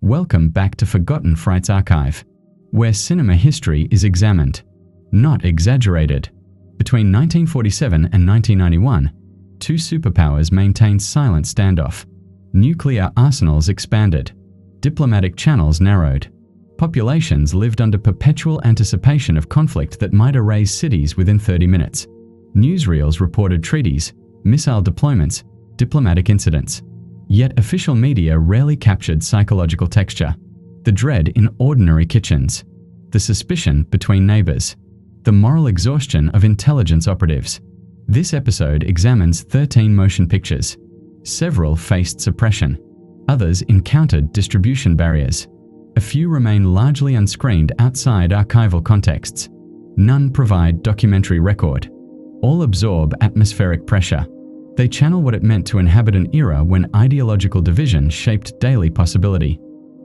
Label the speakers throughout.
Speaker 1: Welcome back to Forgotten Frights Archive, where cinema history is examined, not exaggerated. Between 1947 and 1991, two superpowers maintained silent standoff. Nuclear arsenals expanded. Diplomatic channels narrowed. Populations lived under perpetual anticipation of conflict that might erase cities within 30 minutes. Newsreels reported treaties, missile deployments, diplomatic incidents. Yet official media rarely captured psychological texture. The dread in ordinary kitchens. The suspicion between neighbors. The moral exhaustion of intelligence operatives. This episode examines 13 motion pictures. Several faced suppression. Others encountered distribution barriers. A few remain largely unscreened outside archival contexts. None provide documentary record. All absorb atmospheric pressure. They channel what it meant to inhabit an era when ideological division shaped daily possibility.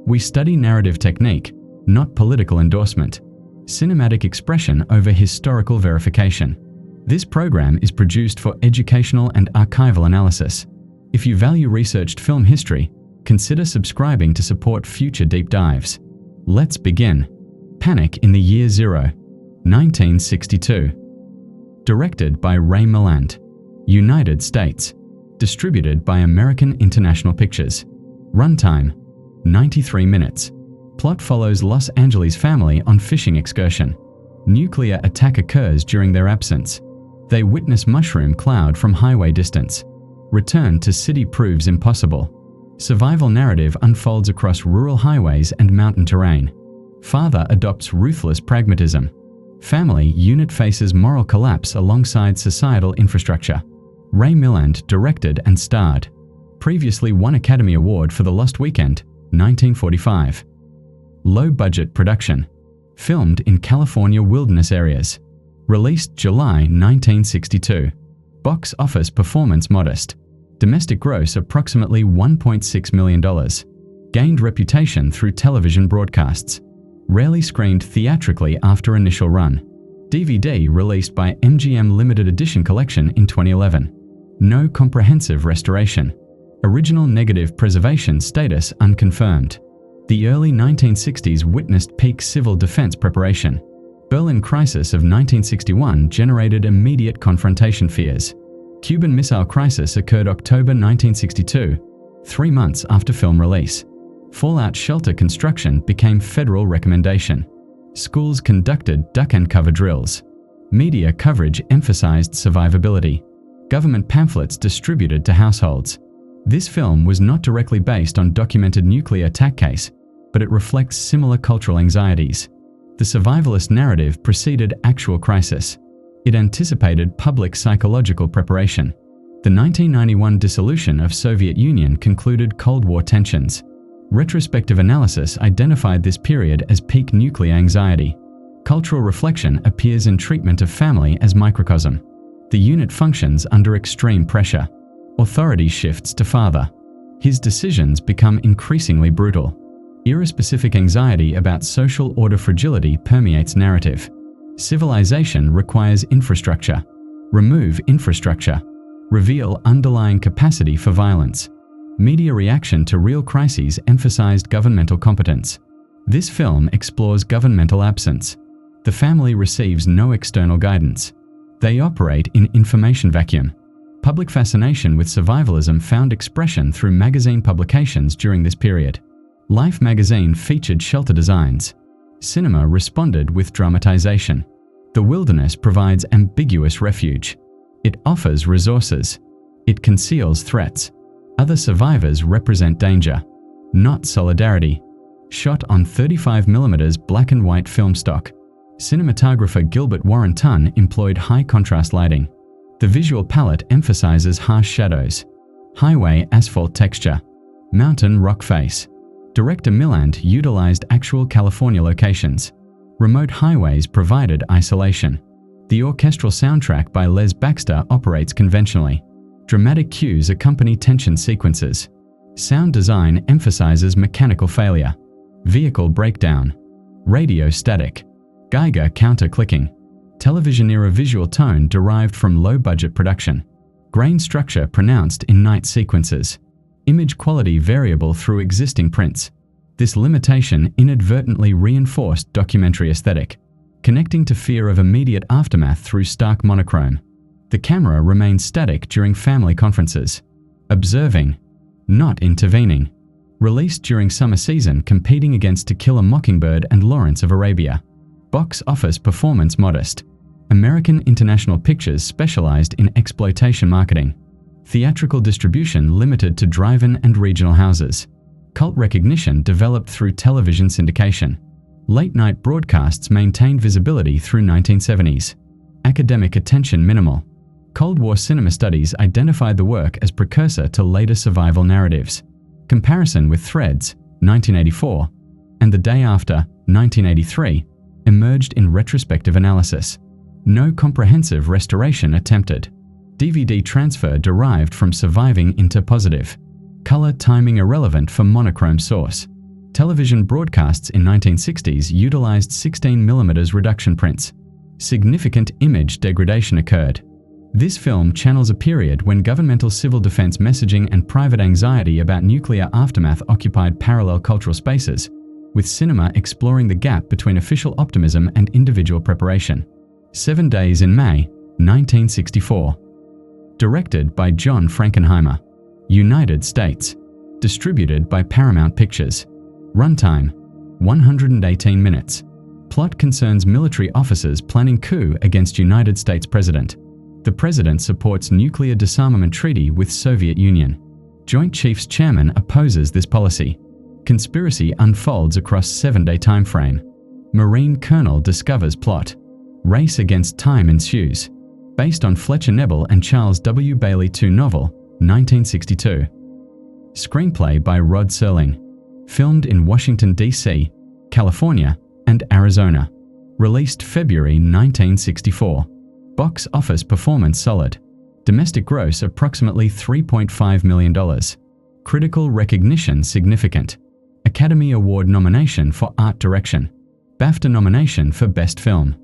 Speaker 1: We study narrative technique, not political endorsement. Cinematic expression over historical verification. This program is produced for educational and archival analysis. If you value researched film history, consider subscribing to support future deep dives. Let's begin. Panic in the Year Zero, 1962. Directed by Ray Milland. United States. Distributed by American International Pictures. Runtime, 93 minutes. Plot follows Los Angeles family on fishing excursion. Nuclear attack occurs during their absence. They witness mushroom cloud from highway distance. Return to city proves impossible. Survival narrative unfolds across rural highways and mountain terrain. Father adopts ruthless pragmatism. Family unit faces moral collapse alongside societal infrastructure. Ray Milland directed and starred. Previously won Academy Award for The Lost Weekend, 1945. Low-budget production. Filmed in California wilderness areas. Released July 1962. Box office performance modest. Domestic gross approximately $1.6 million. Gained reputation through television broadcasts. Rarely screened theatrically after initial run. DVD released by MGM Limited Edition Collection in 2011. No comprehensive restoration. Original negative preservation status unconfirmed. The early 1960s witnessed peak civil defense preparation. Berlin Crisis of 1961 generated immediate confrontation fears. Cuban Missile Crisis occurred October 1962, 3 months after film release. Fallout shelter construction became federal recommendation. Schools conducted duck and cover drills. Media coverage emphasized survivability. Government pamphlets distributed to households. This film was not directly based on documented nuclear attack case, but it reflects similar cultural anxieties. The survivalist narrative preceded actual crisis. It anticipated public psychological preparation. The 1991 dissolution of Soviet Union concluded Cold War tensions. Retrospective analysis identified this period as peak nuclear anxiety. Cultural reflection appears in treatment of family as microcosm. The unit functions under extreme pressure. Authority shifts to father. His decisions become increasingly brutal. Era-specific anxiety about social order fragility permeates narrative. Civilization requires infrastructure. Remove infrastructure. Reveal underlying capacity for violence. Media reaction to real crises emphasized governmental competence. This film explores governmental absence. The family receives no external guidance. They operate in information vacuum. Public fascination with survivalism found expression through magazine publications during this period. Life magazine featured shelter designs. Cinema responded with dramatization. The wilderness provides ambiguous refuge. It offers resources. It conceals threats. Other survivors represent danger, not solidarity. Shot on 35mm black and white film stock. Cinematographer Gilbert Warren Tunn employed high-contrast lighting. The visual palette emphasizes harsh shadows. Highway asphalt texture. Mountain rock face. Director Milland utilized actual California locations. Remote highways provided isolation. The orchestral soundtrack by Les Baxter operates conventionally. Dramatic cues accompany tension sequences. Sound design emphasizes mechanical failure. Vehicle breakdown. Radio static. Geiger counter-clicking. Television-era visual tone derived from low-budget production. Grain structure pronounced in night sequences. Image quality variable through existing prints. This limitation inadvertently reinforced documentary aesthetic, connecting to fear of immediate aftermath through stark monochrome. The camera remained static during family conferences, observing, not intervening. Released during summer season, competing against To Kill a Mockingbird and Lawrence of Arabia. Box office performance modest. American International Pictures specialized in exploitation marketing. Theatrical distribution limited to drive-in and regional houses. Cult recognition developed through television syndication. Late-night broadcasts maintained visibility through 1970s. Academic attention minimal. Cold War cinema studies identified the work as precursor to later survival narratives. Comparison with Threads, 1984, and The Day After, 1983, emerged in retrospective analysis. No comprehensive restoration attempted. DVD transfer derived from surviving into positive. Color timing irrelevant for monochrome source. Television broadcasts in 1960s utilized 16mm reduction prints. Significant image degradation occurred. This film channels a period when governmental civil defense messaging and private anxiety about nuclear aftermath occupied parallel cultural spaces, with cinema exploring the gap between official optimism and individual preparation. 7 Days in May, 1964. Directed by John Frankenheimer. United States. Distributed by Paramount Pictures. Runtime, 118 minutes. Plot concerns military officers planning coup against United States President. The President supports nuclear disarmament treaty with Soviet Union. Joint Chiefs Chairman opposes this policy. Conspiracy unfolds across 7-day time frame. Marine Colonel discovers plot. Race against time ensues. Based on Fletcher Nebel and Charles W. Bailey II novel, 1962. Screenplay by Rod Serling. Filmed in Washington, D.C., California, and Arizona. Released February 1964. Box office performance solid. Domestic gross approximately $3.5 million. Critical recognition significant. Academy Award nomination for Art Direction. BAFTA nomination for Best Film.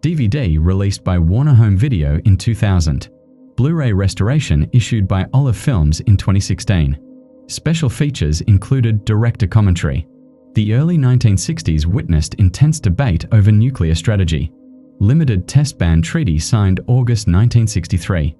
Speaker 1: DVD released by Warner Home Video in 2000. Blu-ray restoration issued by Olive Films in 2016. Special features included director commentary. The early 1960s witnessed intense debate over nuclear strategy. Limited test ban treaty signed August 1963.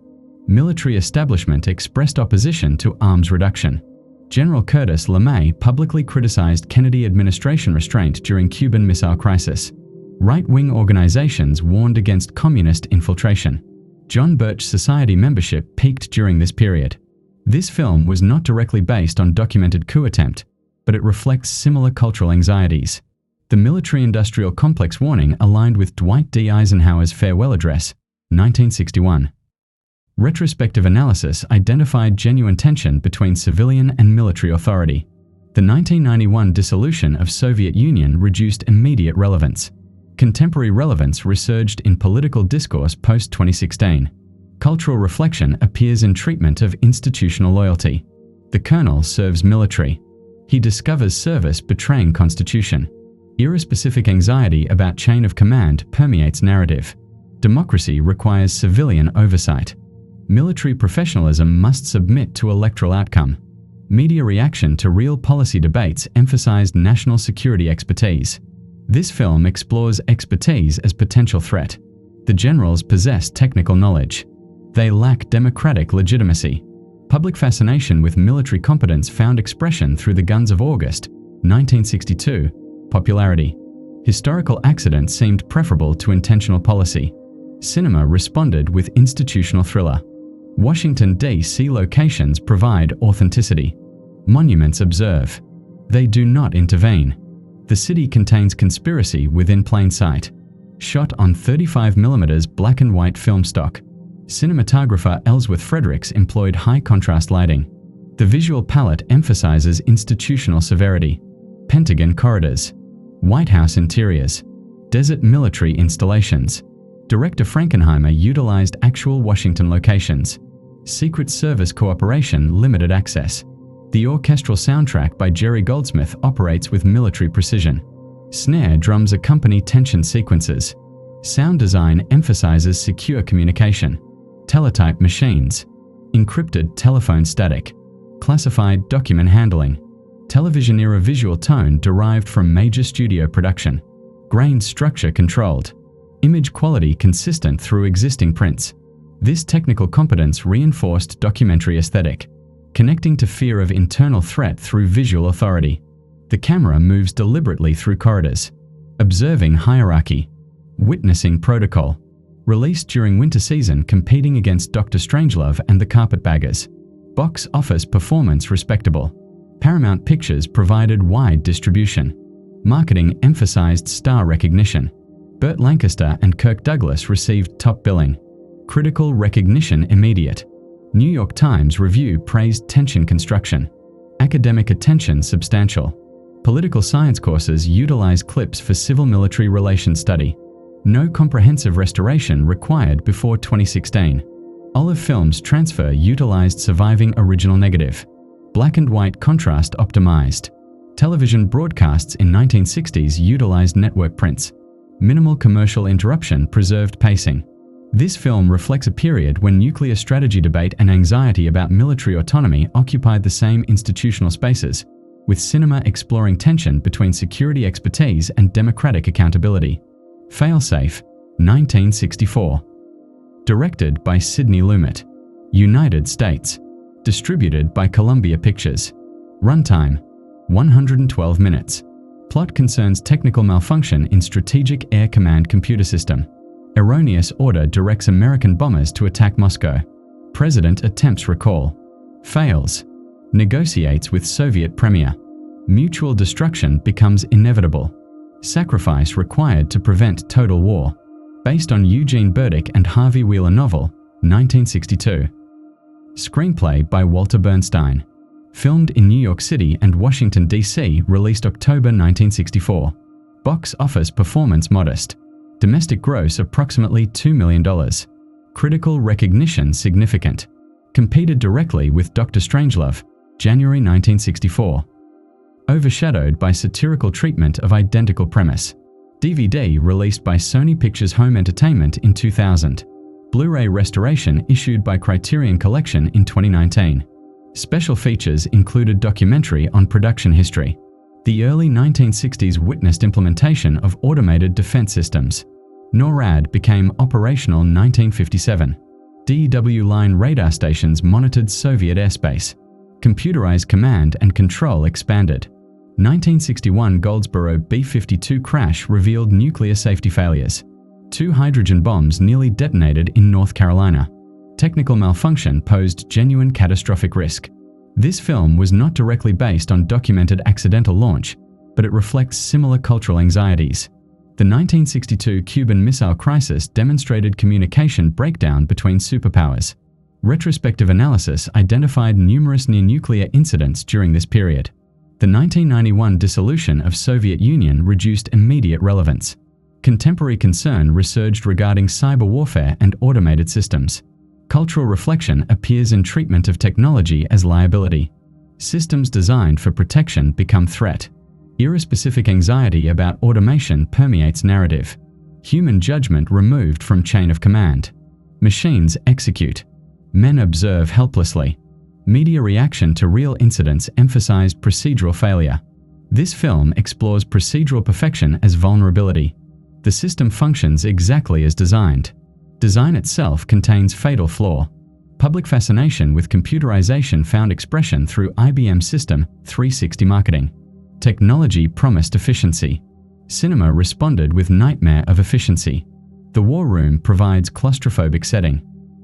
Speaker 1: Military establishment expressed opposition to arms reduction. General Curtis LeMay publicly criticized Kennedy administration restraint during Cuban Missile Crisis. Right-wing organizations warned against communist infiltration. John Birch Society membership peaked during this period. This film was not directly based on documented coup attempt, but it reflects similar cultural anxieties. The military-industrial complex warning aligned with Dwight D. Eisenhower's farewell address, 1961. Retrospective analysis identified genuine tension between civilian and military authority. The 1991 dissolution of Soviet Union reduced immediate relevance. Contemporary relevance resurged in political discourse post-2016. Cultural reflection appears in treatment of institutional loyalty. The colonel serves military. He discovers service betraying constitution. Era-specific anxiety about chain of command permeates narrative. Democracy requires civilian oversight. Military professionalism must submit to electoral outcome. Media reaction to real policy debates emphasized national security expertise. This film explores expertise as potential threat. The generals possess technical knowledge. They lack democratic legitimacy. Public fascination with military competence found expression through The Guns of August, 1962. Popularity. Historical accident seemed preferable to intentional policy. Cinema responded with institutional thriller. Washington, D.C. locations provide authenticity. Monuments observe. They do not intervene. The city contains conspiracy within plain sight. Shot on 35mm black and white film stock. Cinematographer Ellsworth Fredericks employed high-contrast lighting. The visual palette emphasizes institutional severity. Pentagon corridors. White House interiors. Desert military installations. Director Frankenheimer utilized actual Washington locations. Secret Service cooperation limited access. The orchestral soundtrack by Jerry Goldsmith operates with military precision. Snare drums accompany tension sequences. Sound design emphasizes secure communication. Teletype machines. Encrypted telephone static. Classified document handling. Television-era visual tone derived from major studio production. Grain structure controlled. Image quality consistent through existing prints. This technical competence reinforced documentary aesthetic, connecting to fear of internal threat through visual authority. The camera moves deliberately through corridors, observing hierarchy, witnessing protocol. Released during winter season, competing against Dr. Strangelove and the Carpetbaggers. Box office performance respectable. Paramount Pictures provided wide distribution. Marketing emphasized star recognition. Burt Lancaster and Kirk Douglas received top billing. Critical recognition immediate. New York Times review praised tension construction. Academic attention substantial. Political science courses utilize clips for civil-military relations study. No comprehensive restoration required before 2016. Olive Films transfer utilized surviving original negative. Black and white contrast optimized. Television broadcasts in 1960s utilized network prints. Minimal commercial interruption preserved pacing. This film reflects a period when nuclear strategy debate and anxiety about military autonomy occupied the same institutional spaces, with cinema exploring tension between security expertise and democratic accountability. Failsafe, 1964. Directed by Sidney Lumet. United States. Distributed by Columbia Pictures. Runtime, 112 minutes. Plot concerns technical malfunction in Strategic Air Command computer system. Erroneous order directs American bombers to attack Moscow. President attempts recall. Fails. Negotiates with Soviet premier. Mutual destruction becomes inevitable. Sacrifice required to prevent total war. Based on Eugene Burdick and Harvey Wheeler novel, 1962. Screenplay by Walter Bernstein. Filmed in New York City and Washington, D.C., released October 1964. Box office performance modest. Domestic gross approximately $2 million. Critical recognition significant. Competed directly with Dr. Strangelove, January 1964. Overshadowed by satirical treatment of identical premise. DVD released by Sony Pictures Home Entertainment in 2000. Blu-ray restoration issued by Criterion Collection in 2019. Special features included documentary on production history. The early 1960s witnessed implementation of automated defense systems. NORAD became operational in 1957. DW line radar stations monitored Soviet airspace. Computerized command and control expanded. 1961 Goldsboro B-52 crash revealed nuclear safety failures. 2 hydrogen bombs nearly detonated in North Carolina. Technical malfunction posed genuine catastrophic risk. This film was not directly based on documented accidental launch, but it reflects similar cultural anxieties. The 1962 Cuban Missile Crisis demonstrated communication breakdown between superpowers. Retrospective analysis identified numerous near-nuclear incidents during this period. The 1991 dissolution of Soviet Union reduced immediate relevance. Contemporary concern resurged regarding cyber warfare and automated systems. Cultural reflection appears in treatment of technology as liability. Systems designed for protection become threat. Era-specific anxiety about automation permeates narrative. Human judgment removed from chain of command. Machines execute. Men observe helplessly. Media reaction to real incidents emphasized procedural failure. This film explores procedural perfection as vulnerability. The system functions exactly as designed. Design itself contains fatal flaw. Public fascination with computerization found expression through IBM System 360 marketing. Technology promised efficiency. Cinema responded with nightmare of efficiency. The war room provides claustrophobic setting.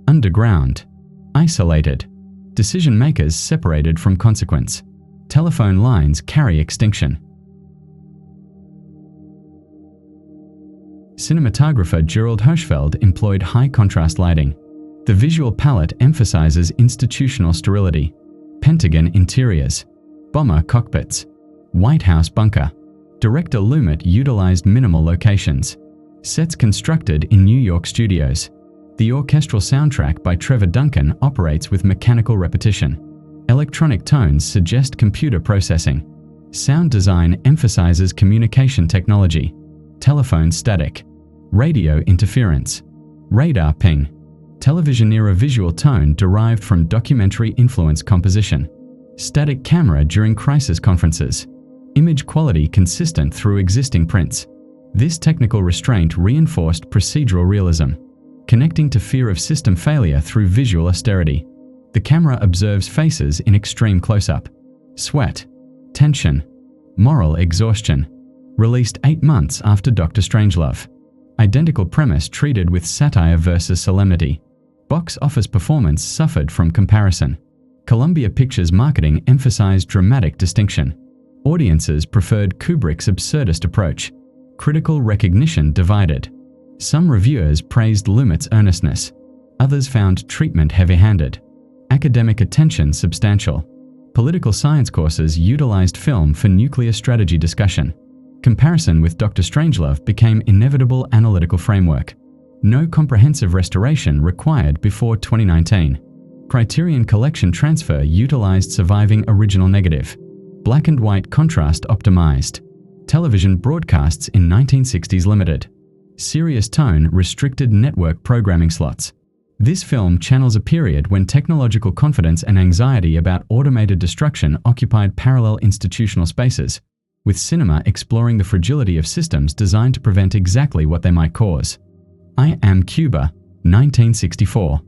Speaker 1: Underground. Isolated. Decision makers separated from consequence. Telephone lines carry extinction. Cinematographer Gerald Hirschfeld employed high-contrast lighting. The visual palette emphasizes institutional sterility. Pentagon interiors. Bomber cockpits. White House bunker. Director Lumet utilized minimal locations. Sets constructed in New York studios. The orchestral soundtrack by Trevor Duncan operates with mechanical repetition. Electronic tones suggest computer processing. Sound design emphasizes communication technology. Telephone static. Radio interference. Radar ping. Television-era visual tone derived from documentary influence composition. Static camera during crisis conferences. Image quality consistent through existing prints. This technical restraint reinforced procedural realism, connecting to fear of system failure through visual austerity. The camera observes faces in extreme close-up. Sweat. Tension. Moral exhaustion. Released 8 months after Dr. Strangelove. Identical premise treated with satire versus solemnity. Box office performance suffered from comparison. Columbia Pictures marketing emphasized dramatic distinction. Audiences preferred Kubrick's absurdist approach. Critical recognition divided. Some reviewers praised Lumet's earnestness. Others found treatment heavy-handed. Academic attention substantial. Political science courses utilized film for nuclear strategy discussion. Comparison with Dr. Strangelove became inevitable analytical framework. No comprehensive restoration required before 2019. Criterion Collection transfer utilized surviving original negative. Black and white contrast optimized. Television broadcasts in 1960s limited. Serious tone restricted network programming slots. This film channels a period when technological confidence and anxiety about automated destruction occupied parallel institutional spaces, with cinema exploring the fragility of systems designed to prevent exactly what they might cause. I Am Cuba, 1964.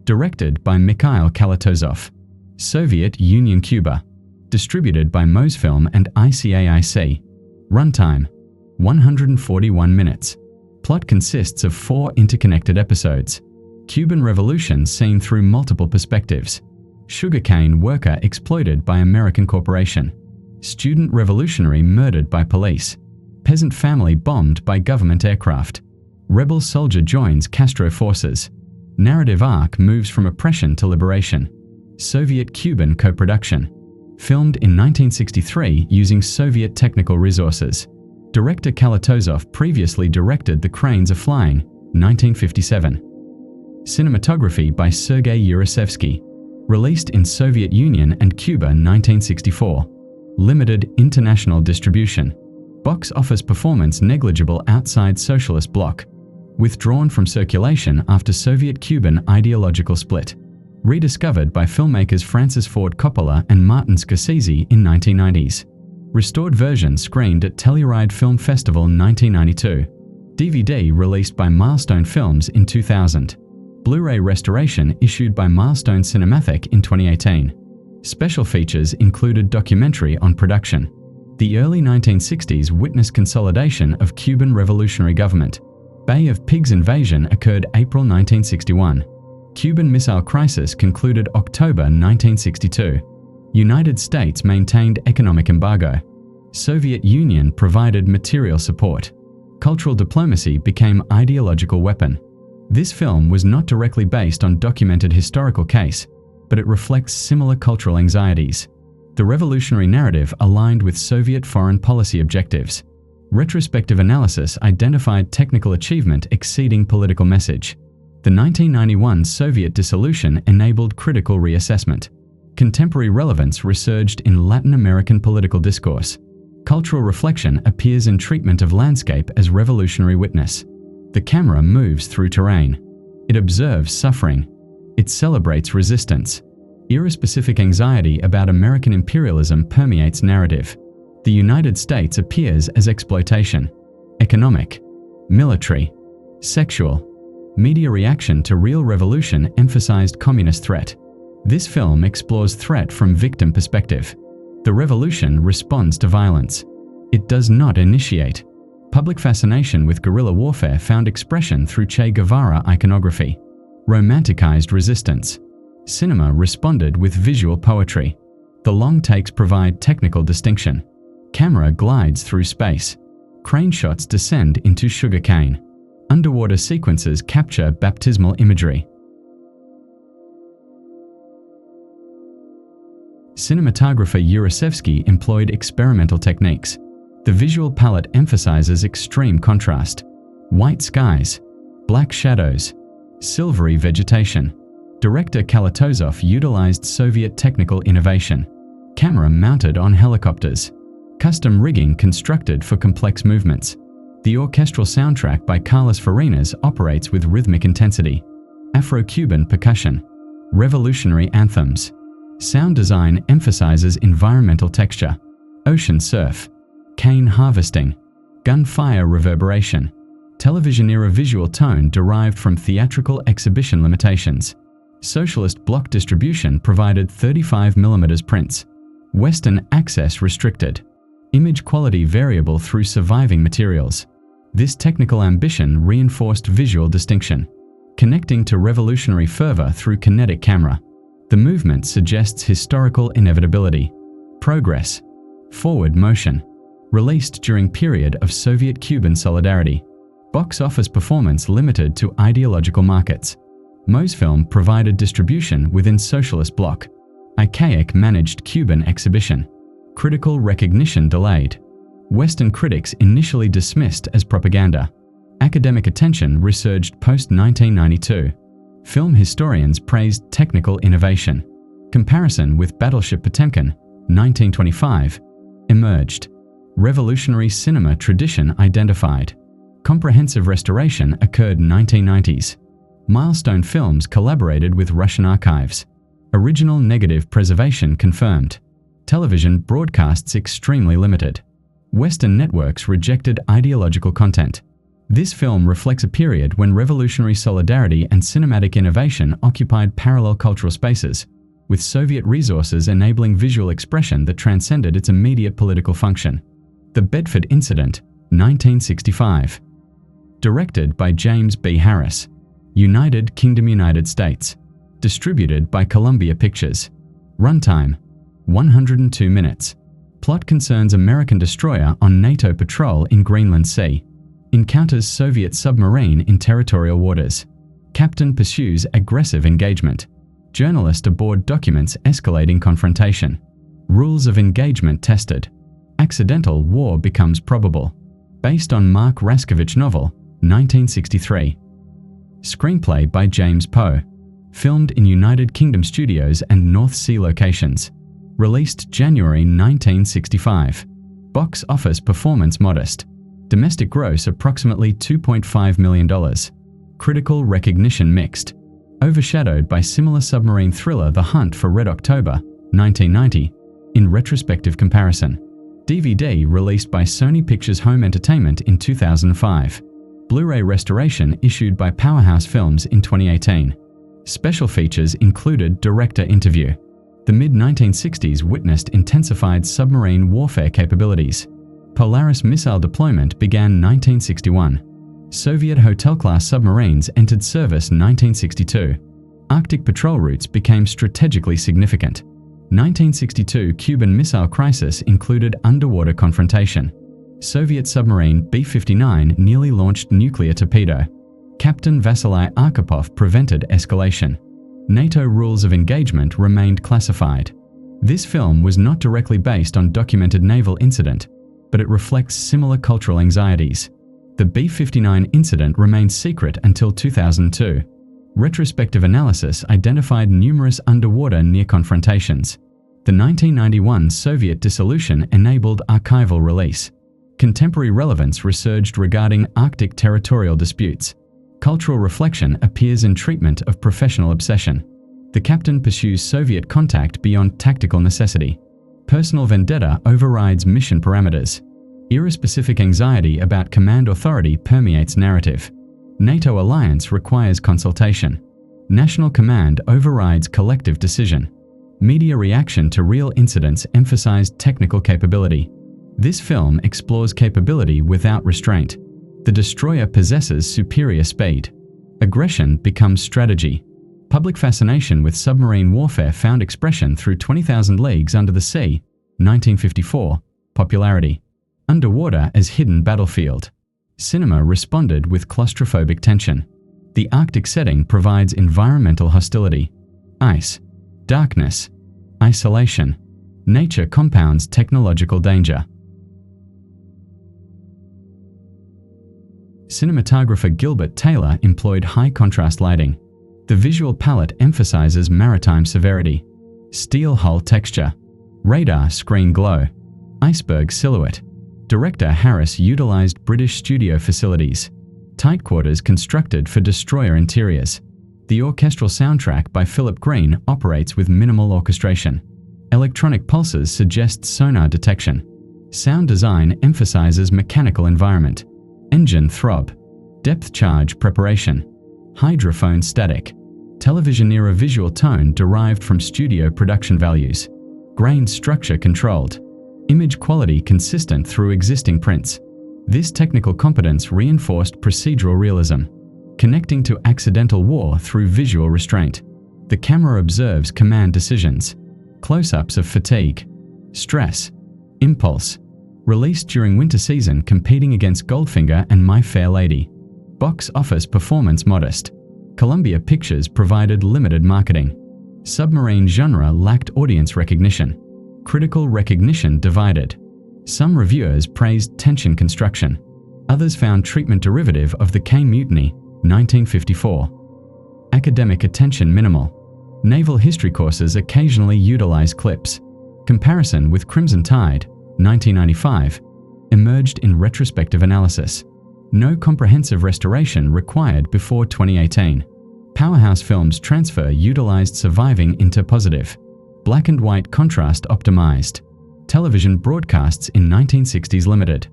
Speaker 1: Directed by Mikhail Kalatozov. Soviet Union Cuba. Distributed by Mosfilm and ICAIC. Runtime: 141 minutes. Plot consists of 4 interconnected episodes. Cuban Revolution seen through multiple perspectives. Sugarcane worker exploited by American corporation. Student revolutionary murdered by police. Peasant family bombed by government aircraft. Rebel soldier joins Castro forces. Narrative arc moves from oppression to liberation. Soviet-Cuban co-production. Filmed in 1963 using Soviet technical resources. Director Kalatozov previously directed The Cranes Are Flying, 1957. Cinematography by Sergei Yurasevsky. Released in Soviet Union and Cuba 1964. Limited international distribution. Box office performance negligible outside socialist bloc. Withdrawn from circulation after Soviet-Cuban ideological split. Rediscovered by filmmakers Francis Ford Coppola and Martin Scorsese in 1990s. Restored version screened at Telluride Film Festival 1992. DVD released by Milestone Films in 2000. Blu-ray restoration issued by Milestone Cinematheque in 2018. Special features included documentary on production. The early 1960s witnessed consolidation of Cuban revolutionary government. Bay of Pigs invasion occurred April 1961. Cuban Missile Crisis concluded October 1962. United States maintained economic embargo. Soviet Union provided material support. Cultural diplomacy became ideological weapon. This film was not directly based on documented historical case, but it reflects similar cultural anxieties. The revolutionary narrative aligned with Soviet foreign policy objectives. Retrospective analysis identified technical achievement exceeding political message. The 1991 Soviet dissolution enabled critical reassessment. Contemporary relevance resurged in Latin American political discourse. Cultural reflection appears in treatment of landscape as revolutionary witness. The camera moves through terrain. It observes suffering. It celebrates resistance. Era-specific anxiety about American imperialism permeates narrative. The United States appears as exploitation. Economic. Military. Sexual. Media reaction to real revolution emphasized communist threat. This film explores threat from victim perspective. The revolution responds to violence. It does not initiate. Public fascination with guerrilla warfare found expression through Che Guevara iconography. Romanticized resistance. Cinema responded with visual poetry. The long takes provide technical distinction. Camera glides through space. Crane shots descend into sugarcane. Underwater sequences capture baptismal imagery. Cinematographer Yurasevsky employed experimental techniques. The visual palette emphasizes extreme contrast. White skies, black shadows, silvery vegetation. Director Kalatozov utilized Soviet technical innovation. Camera mounted on helicopters. Custom rigging constructed for complex movements. The orchestral soundtrack by Carlos Farinas operates with rhythmic intensity. Afro-Cuban percussion. Revolutionary anthems. Sound design emphasizes environmental texture, ocean surf, cane harvesting, gunfire reverberation. Television-era visual tone derived from theatrical exhibition limitations. Socialist block distribution provided 35mm prints. Western access restricted. Image quality variable through surviving materials. This technical ambition reinforced visual distinction, connecting to revolutionary fervor through kinetic camera. The movement suggests historical inevitability. Progress. Forward motion. Released during period of Soviet-Cuban solidarity. Box office performance limited to ideological markets. Mosfilm provided distribution within socialist bloc. Archaic managed Cuban exhibition. Critical recognition delayed. Western critics initially dismissed as propaganda. Academic attention resurged post-1992. Film historians praised technical innovation. Comparison with Battleship Potemkin, 1925, emerged. Revolutionary cinema tradition identified. Comprehensive restoration occurred 1990s. Milestone Films collaborated with Russian archives. Original negative preservation confirmed. Television broadcasts extremely limited. Western networks rejected ideological content. This film reflects a period when revolutionary solidarity and cinematic innovation occupied parallel cultural spaces, with Soviet resources enabling visual expression that transcended its immediate political function. The Bedford Incident, 1965. Directed by James B. Harris. United Kingdom, United States. Distributed by Columbia Pictures. Runtime, 102 minutes. Plot concerns American destroyer on NATO patrol in Greenland Sea. Encounters Soviet submarine in territorial waters. Captain pursues aggressive engagement. Journalist aboard documents escalating confrontation. Rules of engagement tested. Accidental war becomes probable. Based on Mark Raskovich novel, 1963. Screenplay by James Poe. Filmed in United Kingdom studios and North Sea locations. Released January 1965. Box office performance modest. Domestic gross approximately $2.5 million. Critical recognition mixed. Overshadowed by similar submarine thriller The Hunt for Red October, 1990, in retrospective comparison. DVD released by Sony Pictures Home Entertainment in 2005. Blu-ray restoration issued by Powerhouse Films in 2018. Special features included director interview. The mid-1960s witnessed intensified submarine warfare capabilities. Polaris missile deployment began 1961. Soviet hotel-class submarines entered service 1962. Arctic patrol routes became strategically significant. 1962 Cuban Missile Crisis included underwater confrontation. Soviet submarine B-59 nearly launched nuclear torpedo. Captain Vasily Arkhipov prevented escalation. NATO rules of engagement remained classified. This film was not directly based on documented naval incident, but it reflects similar cultural anxieties. The B-59 incident remained secret until 2002. Retrospective analysis identified numerous underwater near confrontations. The 1991 Soviet dissolution enabled archival release. Contemporary relevance resurged regarding Arctic territorial disputes. Cultural reflection appears in treatment of professional obsession. The captain pursues Soviet contact beyond tactical necessity. Personal vendetta overrides mission parameters. Era-specific anxiety about command authority permeates narrative. NATO alliance requires consultation. National command overrides collective decision. Media reaction to real incidents emphasized technical capability. This film explores capability without restraint. The destroyer possesses superior speed. Aggression becomes strategy. Public fascination with submarine warfare found expression through 20,000 Leagues Under the Sea, 1954, popularity. Underwater as hidden battlefield. Cinema responded with claustrophobic tension. The Arctic setting provides environmental hostility. Ice. Darkness. Isolation. Nature compounds technological danger. Cinematographer Gilbert Taylor employed high-contrast lighting. The visual palette emphasizes maritime severity. Steel hull texture. Radar screen glow. Iceberg silhouette. Director Harris utilized British studio facilities. Tight quarters constructed for destroyer interiors. The orchestral soundtrack by Philip Green operates with minimal orchestration. Electronic pulses suggest sonar detection. Sound design emphasizes mechanical environment. Engine throb. Depth charge preparation. Hydrophone static. Television-era visual tone derived from studio production values. Grain structure controlled. Image quality consistent through existing prints. This technical competence reinforced procedural realism, connecting to accidental war through visual restraint. The camera observes command decisions. Close-ups of fatigue. Stress. Impulse. Released during winter season competing against Goldfinger and My Fair Lady. Box office performance modest. Columbia Pictures provided limited marketing. Submarine genre lacked audience recognition. Critical recognition divided. Some reviewers praised tension construction. Others found treatment derivative of the Caine Mutiny, 1954. Academic attention minimal. Naval history courses occasionally utilize clips. Comparison with Crimson Tide, 1995, emerged in retrospective analysis. No comprehensive restoration required before 2018. Powerhouse Films transfer utilized surviving interpositive. Black and white contrast optimized. Television broadcasts in 1960s limited.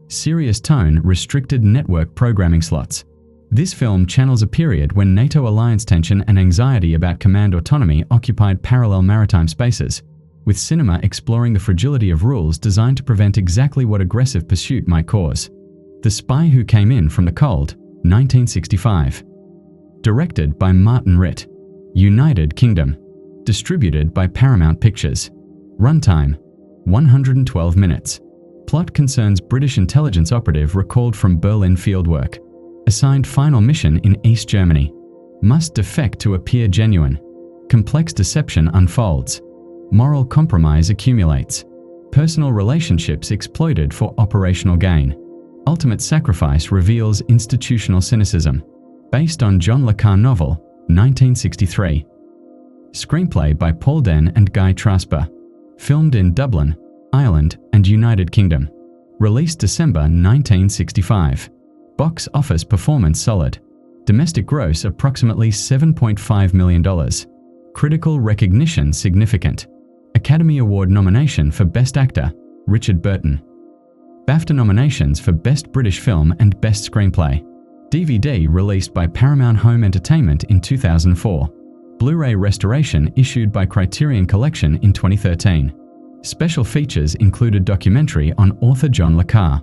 Speaker 1: Serious tone restricted network programming slots. This film channels a period when NATO alliance tension and anxiety about command autonomy occupied parallel maritime spaces, with cinema exploring the fragility of rules designed to prevent exactly what aggressive pursuit might cause. The Spy Who Came In from the Cold, 1965. Directed by Martin Ritt. United Kingdom. Distributed by Paramount Pictures. Runtime, 112 minutes. Plot concerns British intelligence operative recalled from Berlin fieldwork. Assigned final mission in East Germany. Must defect to appear genuine. Complex deception unfolds. Moral compromise accumulates. Personal relationships exploited for operational gain. Ultimate sacrifice reveals institutional cynicism. Based on John le Carré novel, 1963. Screenplay by Paul Den and Guy Trasper. Filmed in Dublin, Ireland, and United Kingdom. Released December 1965. Box office performance solid. Domestic gross approximately $7.5 million. Critical recognition significant. Academy Award nomination for Best Actor, Richard Burton. BAFTA nominations for Best British Film and Best Screenplay. DVD released by Paramount Home Entertainment in 2004. Blu-ray restoration issued by Criterion Collection in 2013. Special features included documentary on author John le Carré.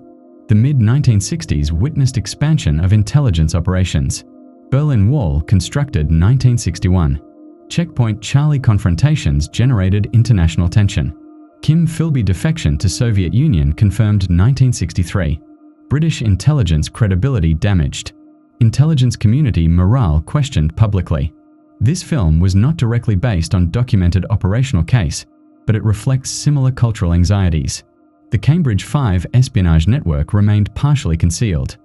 Speaker 1: The mid-1960s witnessed expansion of intelligence operations. Berlin Wall constructed 1961. Checkpoint Charlie confrontations generated international tension. Kim Philby defection to Soviet Union confirmed 1963. British intelligence credibility damaged. Intelligence community morale questioned publicly. This film was not directly based on documented operational case, but it reflects similar cultural anxieties. The Cambridge 5 espionage network remained partially concealed.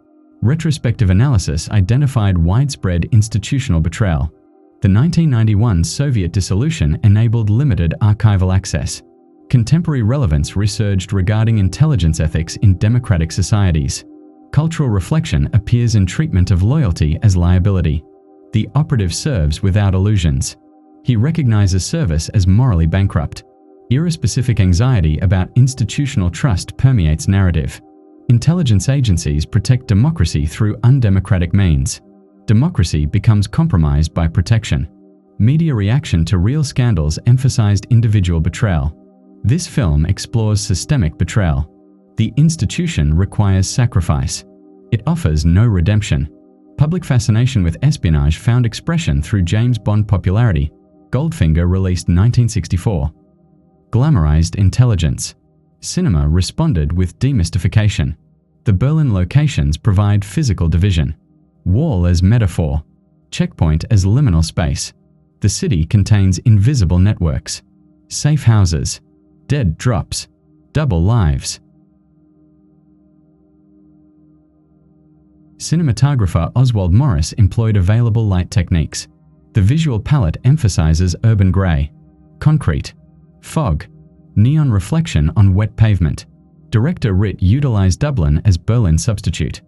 Speaker 1: Retrospective analysis identified widespread institutional betrayal. The 1991 Soviet dissolution enabled limited archival access. Contemporary relevance resurged regarding intelligence ethics in democratic societies. Cultural reflection appears in treatment of loyalty as liability. The operative serves without illusions. He recognizes service as morally bankrupt. Era-specific anxiety about institutional trust permeates narrative. Intelligence agencies protect democracy through undemocratic means. Democracy becomes compromised by protection. Media reaction to real scandals emphasized individual betrayal. This film explores systemic betrayal. The institution requires sacrifice. It offers no redemption. Public fascination with espionage found expression through James Bond popularity. Goldfinger released 1964. Glamorized intelligence. Cinema responded with demystification. The Berlin locations provide physical division. Wall as metaphor. Checkpoint as liminal space. The city contains invisible networks. Safe houses. Dead drops. Double lives. Cinematographer Oswald Morris employed available light techniques. The visual palette emphasizes urban gray, concrete, fog, neon reflection on wet pavement. Director Ritt utilized Dublin as Berlin substitute.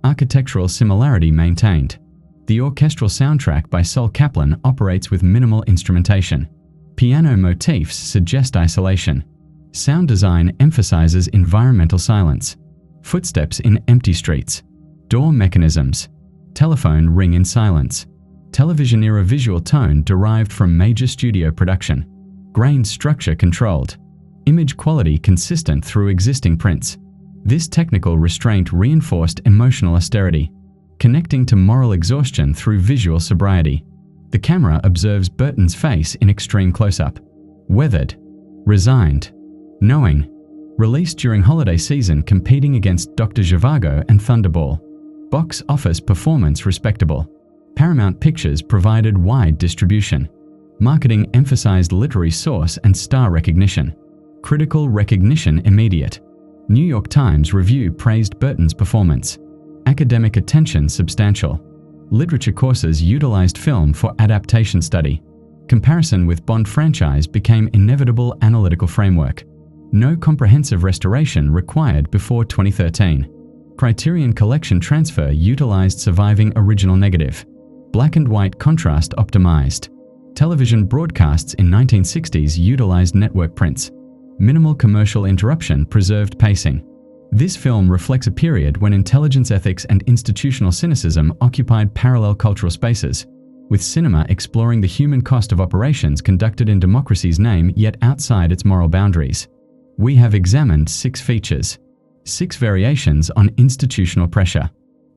Speaker 1: Architectural similarity maintained. The orchestral soundtrack by Sol Kaplan operates with minimal instrumentation. Piano motifs suggest isolation. Sound design emphasizes environmental silence. Footsteps in empty streets. Door mechanisms. Telephone ring in silence. Television-era visual tone derived from major studio production. Grain structure controlled. Image quality consistent through existing prints. This technical restraint reinforced emotional austerity, connecting to moral exhaustion through visual sobriety. The camera observes Burton's face in extreme close-up. Weathered. Resigned. Knowing. Released during holiday season competing against Dr. Zhivago and Thunderball. Box office performance respectable. Paramount Pictures provided wide distribution. Marketing emphasized literary source and star recognition. Critical recognition immediate. New York Times review praised Burton's performance. Academic attention substantial. Literature courses utilized film for adaptation study. Comparison with Bond franchise became inevitable analytical framework. No comprehensive restoration required before 2013. Criterion Collection transfer utilized surviving original negative. Black and white contrast optimized. Television broadcasts in 1960s utilized network prints. Minimal commercial interruption preserved pacing. This film reflects a period when intelligence ethics and institutional cynicism occupied parallel cultural spaces, with cinema exploring the human cost of operations conducted in democracy's name yet outside its moral boundaries. We have examined 6 features. 6 variations on institutional pressure.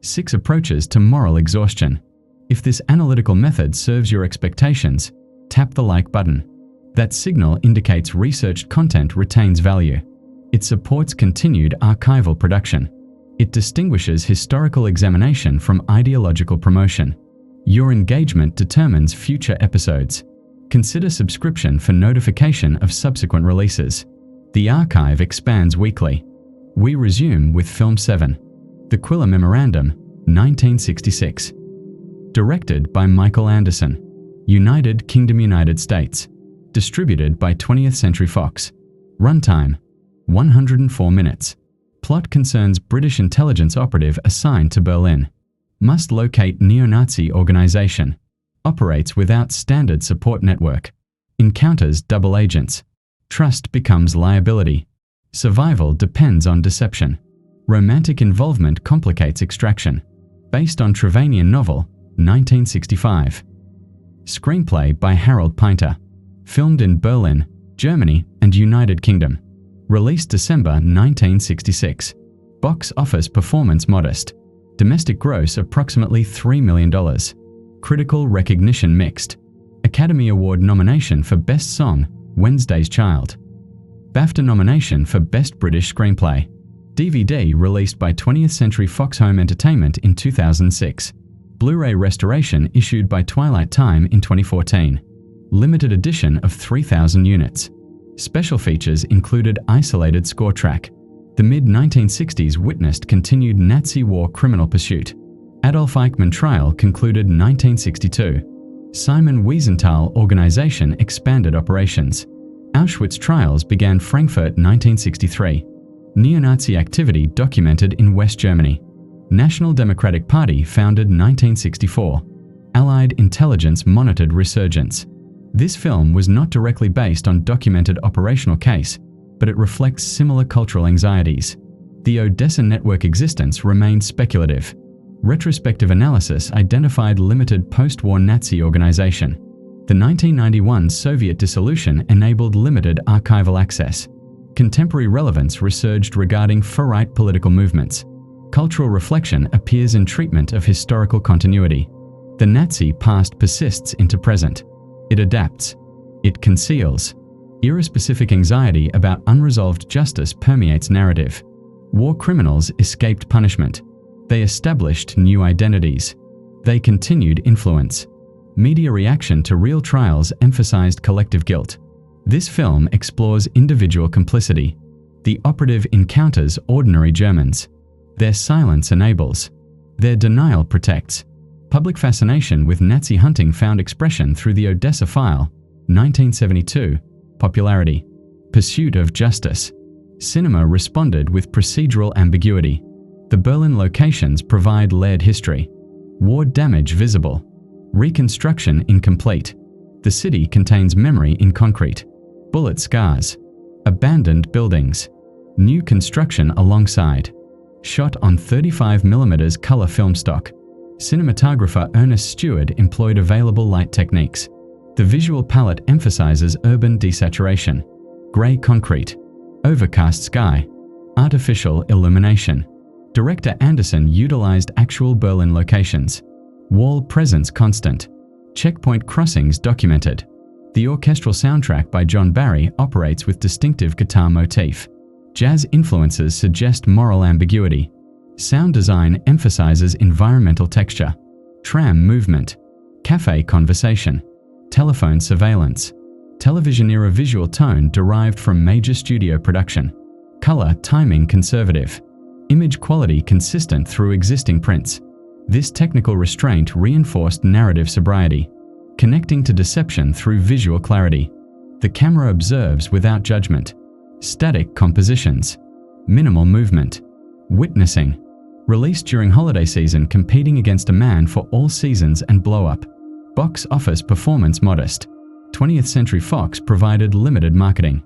Speaker 1: 6 approaches to moral exhaustion. If this analytical method serves your expectations, tap the like button. That signal indicates researched content retains value. It supports continued archival production. It distinguishes historical examination from ideological promotion. Your engagement determines future episodes. Consider subscription for notification of subsequent releases. The archive expands weekly. We resume with Film 7. The Quilla Memorandum, 1966. Directed by Michael Anderson. United Kingdom, United States. Distributed by 20th Century Fox. Runtime, 104 minutes. Plot concerns British intelligence operative assigned to Berlin. Must locate neo-Nazi organization. Operates without standard support network. Encounters double agents. Trust becomes liability. Survival depends on deception. Romantic involvement complicates extraction. Based on Trevanian novel, 1965. Screenplay by Harold Pinter. Filmed in Berlin, Germany, and United Kingdom. Released December 1966. Box office performance modest. Domestic gross approximately $3 million. Critical recognition mixed. Academy Award nomination for Best Song, Wednesday's Child. BAFTA nomination for Best British Screenplay. DVD released by 20th Century Fox Home Entertainment in 2006. Blu-ray restoration issued by Twilight Time in 2014. Limited edition of 3,000 units. Special features included isolated score track. The mid-1960s witnessed continued Nazi war criminal pursuit. Adolf Eichmann trial concluded 1962. Simon Wiesenthal organization expanded operations. Auschwitz trials began Frankfurt 1963. Neo-Nazi activity documented in West Germany. National Democratic Party founded 1964. Allied intelligence monitored resurgence. This film was not directly based on documented operational case, but it reflects similar cultural anxieties. The Odessa network existence remained speculative. Retrospective analysis identified limited post-war Nazi organization. The 1991 Soviet dissolution enabled limited archival access. Contemporary relevance resurged regarding far-right political movements. Cultural reflection appears in treatment of historical continuity. The Nazi past persists into present. It adapts. It conceals. Era-specific anxiety about unresolved justice permeates narrative. War criminals escaped punishment. They established new identities. They continued influence. Media reaction to real trials emphasized collective guilt. This film explores individual complicity. The operative encounters ordinary Germans. Their silence enables. Their denial protects. Public fascination with Nazi hunting found expression through the Odessa File, 1972. Popularity. Pursuit of justice. Cinema responded with procedural ambiguity. The Berlin locations provide layered history. War damage visible. Reconstruction incomplete. The city contains memory in concrete. Bullet scars. Abandoned buildings. New construction alongside. Shot on 35mm color film stock. Cinematographer Ernest Stewart employed available light techniques. The visual palette emphasizes urban desaturation. Gray concrete. Overcast sky. Artificial illumination. Director Anderson utilized actual Berlin locations. Wall presence constant. Checkpoint crossings documented. The orchestral soundtrack by John Barry operates with distinctive guitar motif. Jazz influences suggest moral ambiguity. Sound design emphasizes environmental texture. Tram movement. Cafe conversation. Telephone surveillance. Television-era visual tone derived from major studio production. Color timing conservative. Image quality consistent through existing prints. This technical restraint reinforced narrative sobriety, connecting to deception through visual clarity. The camera observes without judgment. Static compositions. Minimal movement. Witnessing. Released during holiday season, competing against A Man for All Seasons and Blow Up. Box office performance modest. 20th Century Fox provided limited marketing.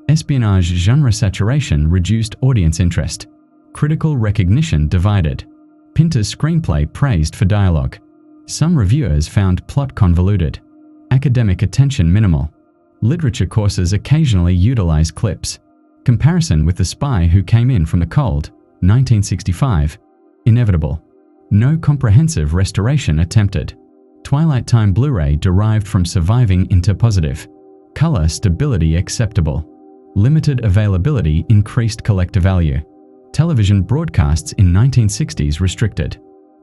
Speaker 1: Espionage genre saturation reduced audience interest. Critical recognition divided. Pinter's screenplay praised for dialogue. Some reviewers found plot convoluted. Academic attention minimal. Literature courses occasionally utilize clips. Comparison with The Spy Who Came In From the Cold, 1965. Inevitable. No comprehensive restoration attempted. Twilight Time Blu-ray derived from surviving interpositive. Color stability acceptable. Limited availability increased collector value. Television broadcasts in 1960s restricted.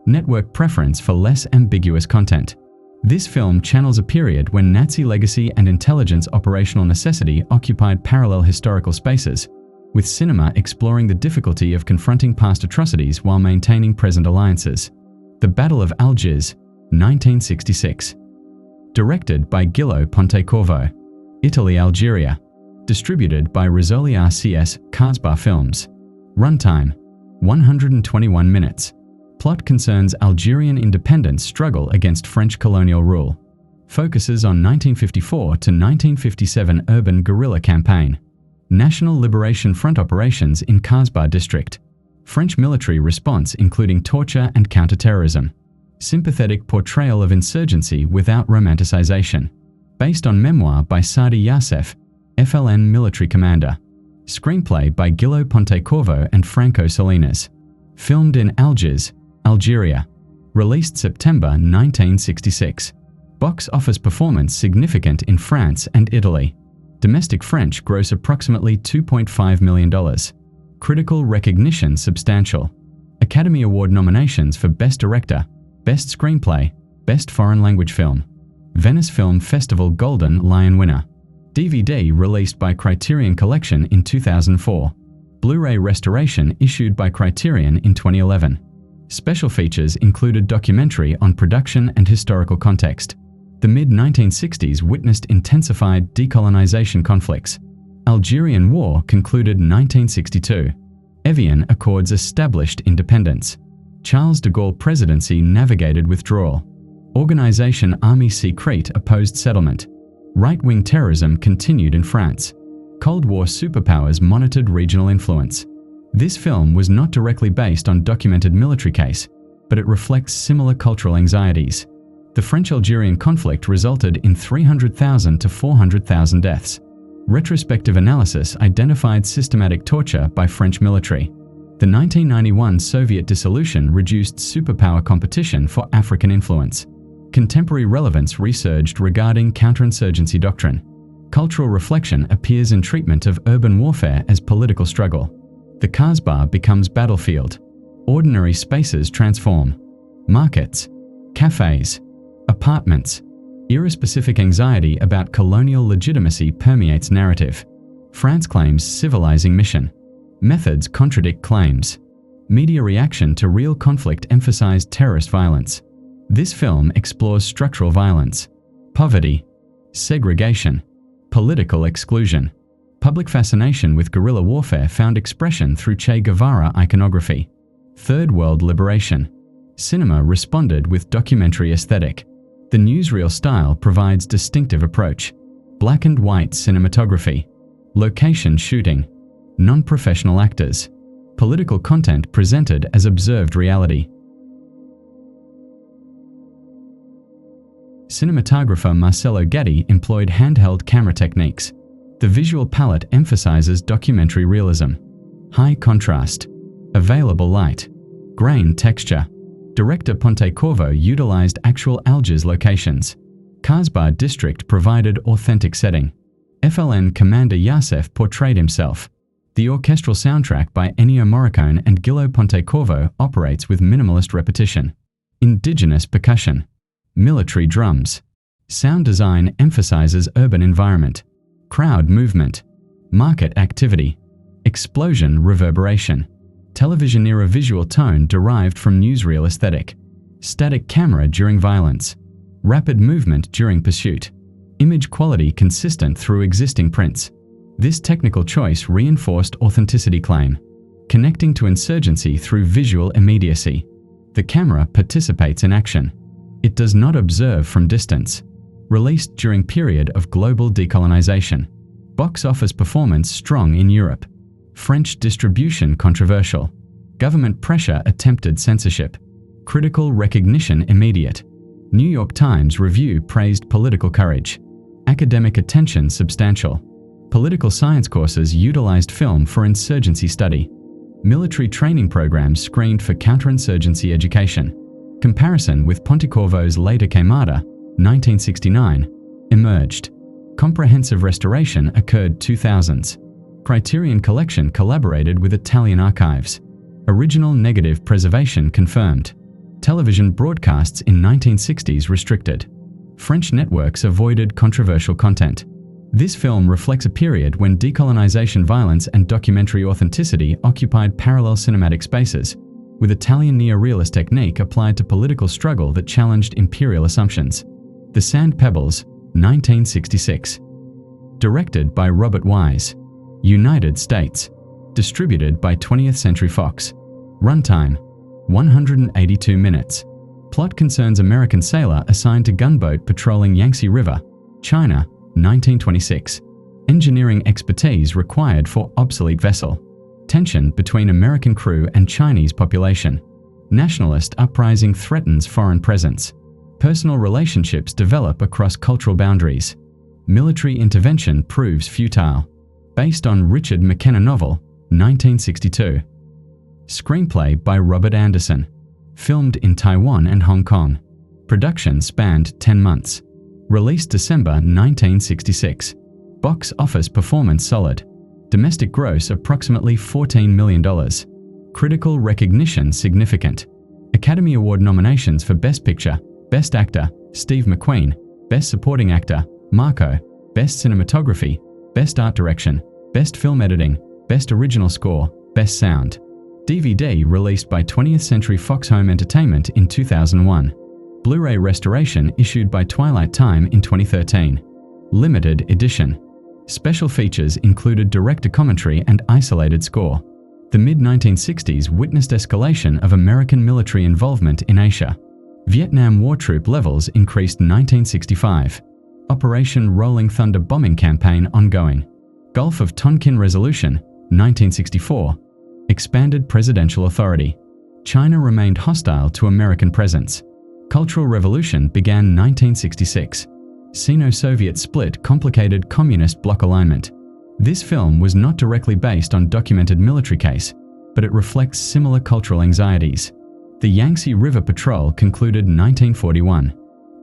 Speaker 1: Network preference for less ambiguous content. This film channels a period when Nazi legacy and intelligence operational necessity occupied parallel historical spaces, with cinema exploring the difficulty of confronting past atrocities while maintaining present alliances. The Battle of Algiers, 1966. Directed by Gillo Pontecorvo. Italy, Algeria. Distributed by Rizzoli RCS Casbah Films. Runtime: 121 minutes. Plot concerns Algerian independence struggle against French colonial rule. Focuses on 1954 to 1957 urban guerrilla campaign. National Liberation Front operations in Casbah district. French military response including torture and counterterrorism. Sympathetic portrayal of insurgency without romanticization. Based on memoir by Sadi Youssef, FLN military commander. Screenplay by Gillo Pontecorvo and Franco Salinas. Filmed in Algiers, Algeria. Released September 1966. Box office performance significant in France and Italy. Domestic French gross approximately $2.5 million. Critical recognition substantial. Academy Award nominations for Best Director, Best Screenplay, Best Foreign Language Film. Venice Film Festival Golden Lion winner. DVD released by Criterion Collection in 2004. Blu-ray restoration issued by Criterion in 2011. Special features included documentary on production and historical context. The mid-1960s witnessed intensified decolonization conflicts. Algerian War concluded 1962. Evian Accords established independence. Charles de Gaulle presidency navigated withdrawal. Organization Army Secrète opposed settlement. Right-wing terrorism continued in France. Cold War superpowers monitored regional influence. This film was not directly based on documented military case, but it reflects similar cultural anxieties. The French-Algerian conflict resulted in 300,000 to 400,000 deaths. Retrospective analysis identified systematic torture by French military. The 1991 Soviet dissolution reduced superpower competition for African influence. Contemporary relevance resurged regarding counterinsurgency doctrine. Cultural reflection appears in treatment of urban warfare as political struggle. The Casbah becomes battlefield. Ordinary spaces transform. Markets, cafes, apartments. Era-specific anxiety about colonial legitimacy permeates narrative. France claims civilizing mission. Methods contradict claims. Media reaction to real conflict emphasized terrorist violence. This film explores structural violence, poverty, segregation, political exclusion. Public fascination with guerrilla warfare found expression through Che Guevara iconography. Third World liberation. Cinema responded with documentary aesthetic. The newsreel style provides distinctive approach. Black and white cinematography. Location shooting. Non-professional actors. Political content presented as observed reality. Cinematographer Marcello Gatti employed handheld camera techniques. The visual palette emphasizes documentary realism. High contrast. Available light. Grain texture. Director Pontecorvo utilized actual Algiers locations. Kasbah district provided authentic setting. FLN Commander Yasef portrayed himself. The orchestral soundtrack by Ennio Morricone and Gillo Pontecorvo operates with minimalist repetition. Indigenous percussion. Military drums. Sound design emphasizes urban environment. Crowd movement. Market activity. Explosion reverberation. Television-era visual tone derived from newsreel aesthetic. Static camera during violence. Rapid movement during pursuit. Image quality consistent through existing prints. This technical choice reinforced authenticity claim. Connecting to insurgency through visual immediacy. The camera participates in action. It does not observe from distance. Released during period of global decolonization. Box office performance strong in Europe. French distribution controversial. Government pressure attempted censorship. Critical recognition immediate. New York Times review praised political courage. Academic attention substantial. Political science courses utilized film for insurgency study. Military training programs screened for counterinsurgency education. Comparison with Pontecorvo's later Queimada, 1969, emerged. Comprehensive restoration occurred 2000s. Criterion Collection collaborated with Italian archives. Original negative preservation confirmed. Television broadcasts in 1960s restricted. French networks avoided controversial content. This film reflects a period when decolonization violence and documentary authenticity occupied parallel cinematic spaces, with Italian neorealist technique applied to political struggle that challenged imperial assumptions. The Sand Pebbles, 1966. Directed by Robert Wise. United States. Distributed by 20th Century Fox. Runtime, 182 minutes. Plot concerns American sailor assigned to gunboat patrolling Yangtze River, China, 1926. Engineering expertise required for obsolete vessel. Tension between American crew and Chinese population. Nationalist uprising threatens foreign presence. Personal relationships develop across cultural boundaries. Military intervention proves futile. Based on Richard McKenna novel, 1962. Screenplay by Robert Anderson. Filmed in Taiwan and Hong Kong. Production spanned 10 months. Released December 1966. Box office performance solid. Domestic gross approximately $14 million. Critical recognition significant. Academy Award nominations for Best Picture, Best Actor, Steve McQueen, Best Supporting Actor, Marco, Best Cinematography, Best Art Direction, Best Film Editing, Best Original Score, Best Sound. DVD released by 20th Century Fox Home Entertainment in 2001. Blu-ray restoration issued by Twilight Time in 2013. Limited edition. Special features included director commentary and isolated score. The mid-1960s witnessed escalation of American military involvement in Asia. Vietnam War troop levels increased 1965. Operation Rolling Thunder bombing campaign ongoing. Gulf of Tonkin Resolution, 1964. Expanded presidential authority. China remained hostile to American presence. Cultural Revolution began 1966. Sino-Soviet split complicated communist bloc alignment. This film was not directly based on documented military case, but it reflects similar cultural anxieties. The Yangtze River Patrol concluded 1941.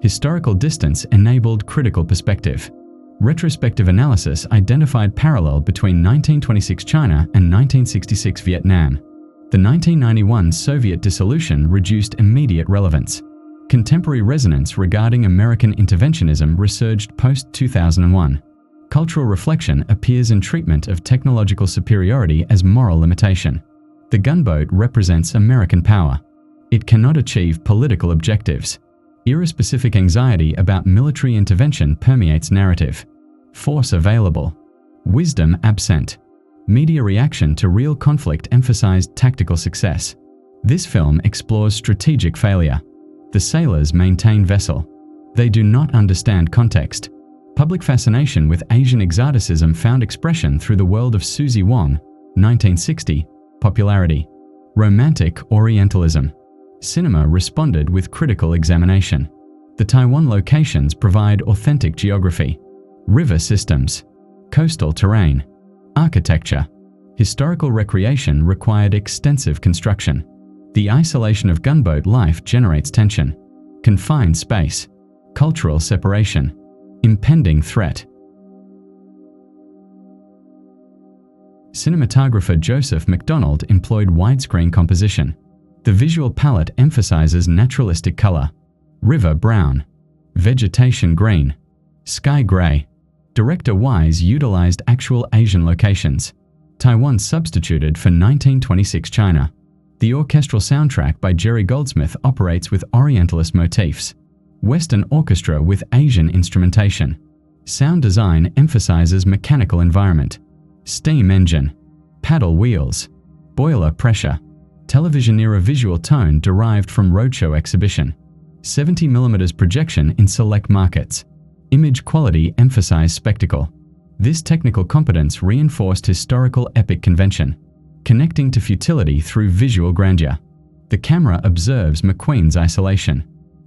Speaker 1: Historical distance enabled critical perspective. Retrospective analysis identified parallel between 1926 China and 1966 Vietnam. The 1991 Soviet dissolution reduced immediate relevance. Contemporary resonance regarding American interventionism resurged post-2001. Cultural reflection appears in treatment of technological superiority as moral limitation. The gunboat represents American power. It cannot achieve political objectives. Era-specific anxiety about military intervention permeates narrative. Force available. Wisdom absent. Media reaction to real conflict emphasized tactical success. This film explores strategic failure. The sailors maintain vessel. They do not understand context. Public fascination with Asian exoticism found expression through the world of Susie Wong, 1960, popularity. Romantic Orientalism. Cinema responded with critical examination. The Taiwan locations provide authentic geography. River systems. Coastal terrain. Architecture. Historical recreation required extensive construction. The isolation of gunboat life generates tension. Confined space. Cultural separation. Impending threat. Cinematographer Joseph MacDonald employed widescreen composition. The visual palette emphasizes naturalistic color. River brown. Vegetation green. Sky gray. Director Wise utilized actual Asian locations. Taiwan substituted for 1926 China. The orchestral soundtrack by Jerry Goldsmith operates with Orientalist motifs. Western orchestra with Asian instrumentation. Sound design emphasizes mechanical environment. Steam engine. Paddle wheels. Boiler pressure. Television-era visual tone derived from roadshow exhibition. 70mm projection in select markets. Image quality emphasized spectacle. This technical competence reinforced historical epic convention, connecting to futility through visual grandeur. The camera observes McQueen's isolation.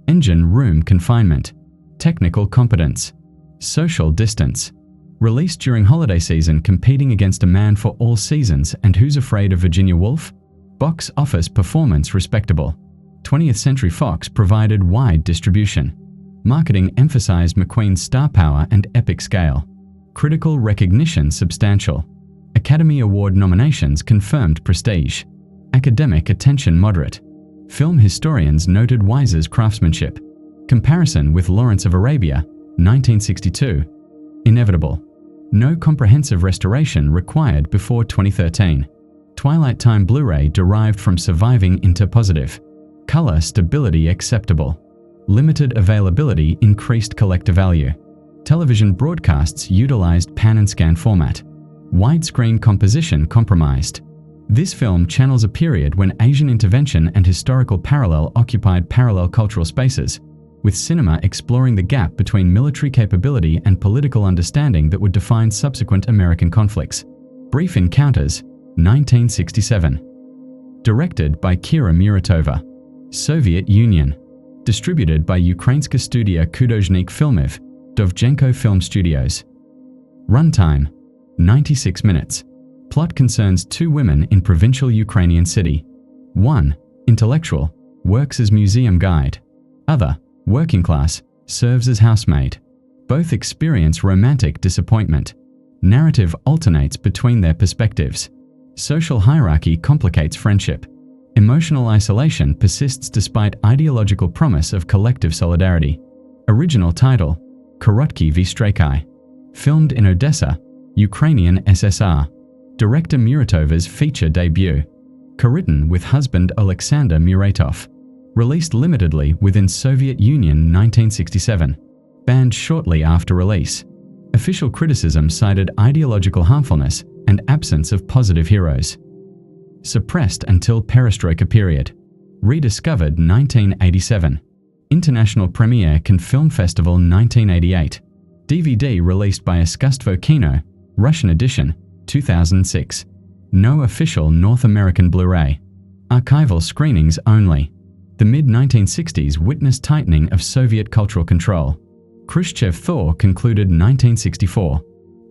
Speaker 1: Engine room confinement. Technical competence. Social distance. Released during holiday season competing against A Man for All Seasons and Who's Afraid of Virginia Woolf? Box office performance respectable. 20th Century Fox provided wide distribution. Marketing emphasized McQueen's star power and epic scale. Critical recognition substantial. Academy Award nominations confirmed prestige. Academic attention moderate. Film historians noted Wise's craftsmanship. Comparison with Lawrence of Arabia, 1962. Inevitable. No comprehensive restoration required before 2013. Twilight Time Blu-ray derived from surviving interpositive. Color stability acceptable. Limited availability increased collector value. Television broadcasts utilized pan and scan format. Widescreen composition compromised. This film channels a period when Asian intervention and historical parallel occupied parallel cultural spaces, with cinema exploring the gap between military capability and political understanding that would define subsequent American conflicts. Brief Encounters, 1967. Directed by Kira Muratova. Soviet Union. Distributed by Ukrainska Studia Khudozhnik Filmiv, Dovzhenko Film Studios. Runtime, 96 minutes. Plot concerns two women in provincial Ukrainian city. One, intellectual, works as museum guide. Other, working class, serves as housemaid. Both experience romantic disappointment. Narrative alternates between their perspectives. Social hierarchy complicates friendship. Emotional isolation persists despite ideological promise of collective solidarity. Original title, Korotky v. Straikai. Filmed in Odessa, Ukrainian SSR. Director Muratova's feature debut. Co-written with husband Alexander Muratov. Released limitedly within Soviet Union 1967. Banned shortly after release. Official criticism cited ideological harmfulness and absence of positive heroes. Suppressed until Perestroika period. Rediscovered 1987. International premiere Cannes Film Festival 1988. DVD released by Iskustvo Kino, Russian edition, 2006. No official North American Blu-ray. Archival screenings only. The mid-1960s witnessed tightening of Soviet cultural control. Khrushchev thaw concluded 1964.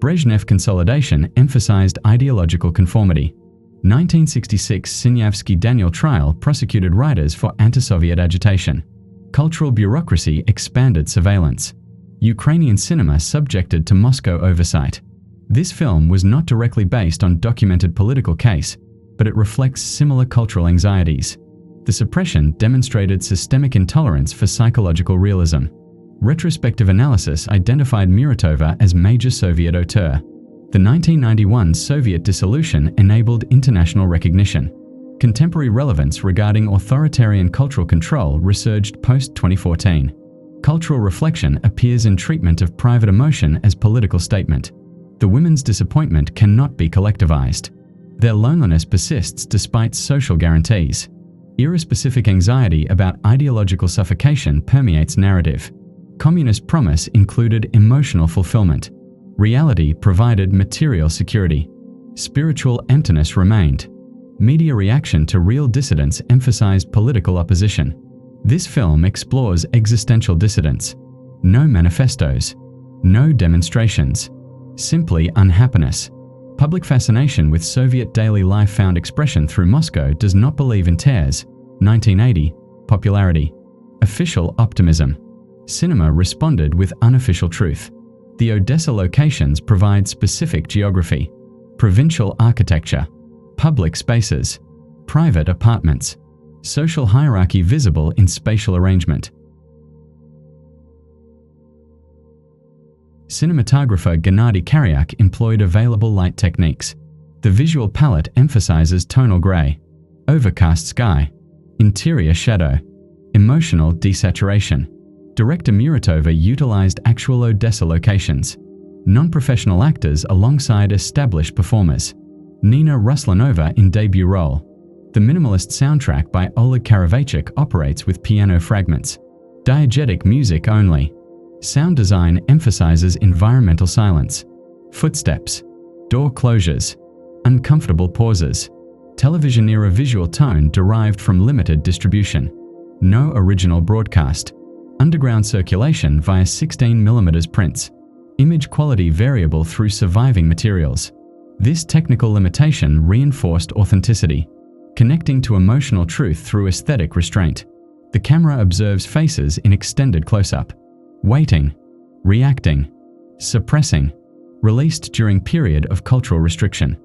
Speaker 1: Brezhnev consolidation emphasized ideological conformity. 1966 Sinyavsky Daniel trial prosecuted writers for anti-Soviet agitation. Cultural bureaucracy expanded surveillance. Ukrainian cinema subjected to Moscow oversight. This film was not directly based on documented political case, but it reflects similar cultural anxieties. The suppression demonstrated systemic intolerance for psychological realism. Retrospective analysis identified Muratova as major Soviet auteur. The 1991 Soviet dissolution enabled international recognition. Contemporary relevance regarding authoritarian cultural control resurged post-2014. Cultural reflection appears in treatment of private emotion as political statement. The women's disappointment cannot be collectivized. Their loneliness persists despite social guarantees. Era-specific anxiety about ideological suffocation permeates narrative. Communist promise included emotional fulfillment. Reality provided material security. Spiritual emptiness remained. Media reaction to real dissidents emphasized political opposition. This film explores existential dissidence. No manifestos. No demonstrations. Simply unhappiness. Public fascination with Soviet daily life found expression through Moscow does not believe in tears. 1980. Popularity. Official optimism. Cinema responded with unofficial truth. The Odessa locations provide specific geography. Provincial architecture. Public spaces. Private apartments. Social hierarchy visible in spatial arrangement. Cinematographer Gennady Karyak employed available light techniques. The visual palette emphasizes tonal gray, overcast sky, interior shadow, emotional desaturation. Director Muratova utilized actual Odessa locations. Non-professional actors alongside established performers. Nina Ruslanova in debut role. The minimalist soundtrack by Oleg Karavaychuk operates with piano fragments. Diegetic music only. Sound design emphasizes environmental silence. Footsteps. Door closures. Uncomfortable pauses. Television-era visual tone derived from limited distribution. No original broadcast. Underground circulation via 16mm prints. Image quality variable through surviving materials. This technical limitation reinforced authenticity, connecting to emotional truth through aesthetic restraint. The camera observes faces in extended close-up. Waiting, reacting, suppressing. Released during period of cultural restriction.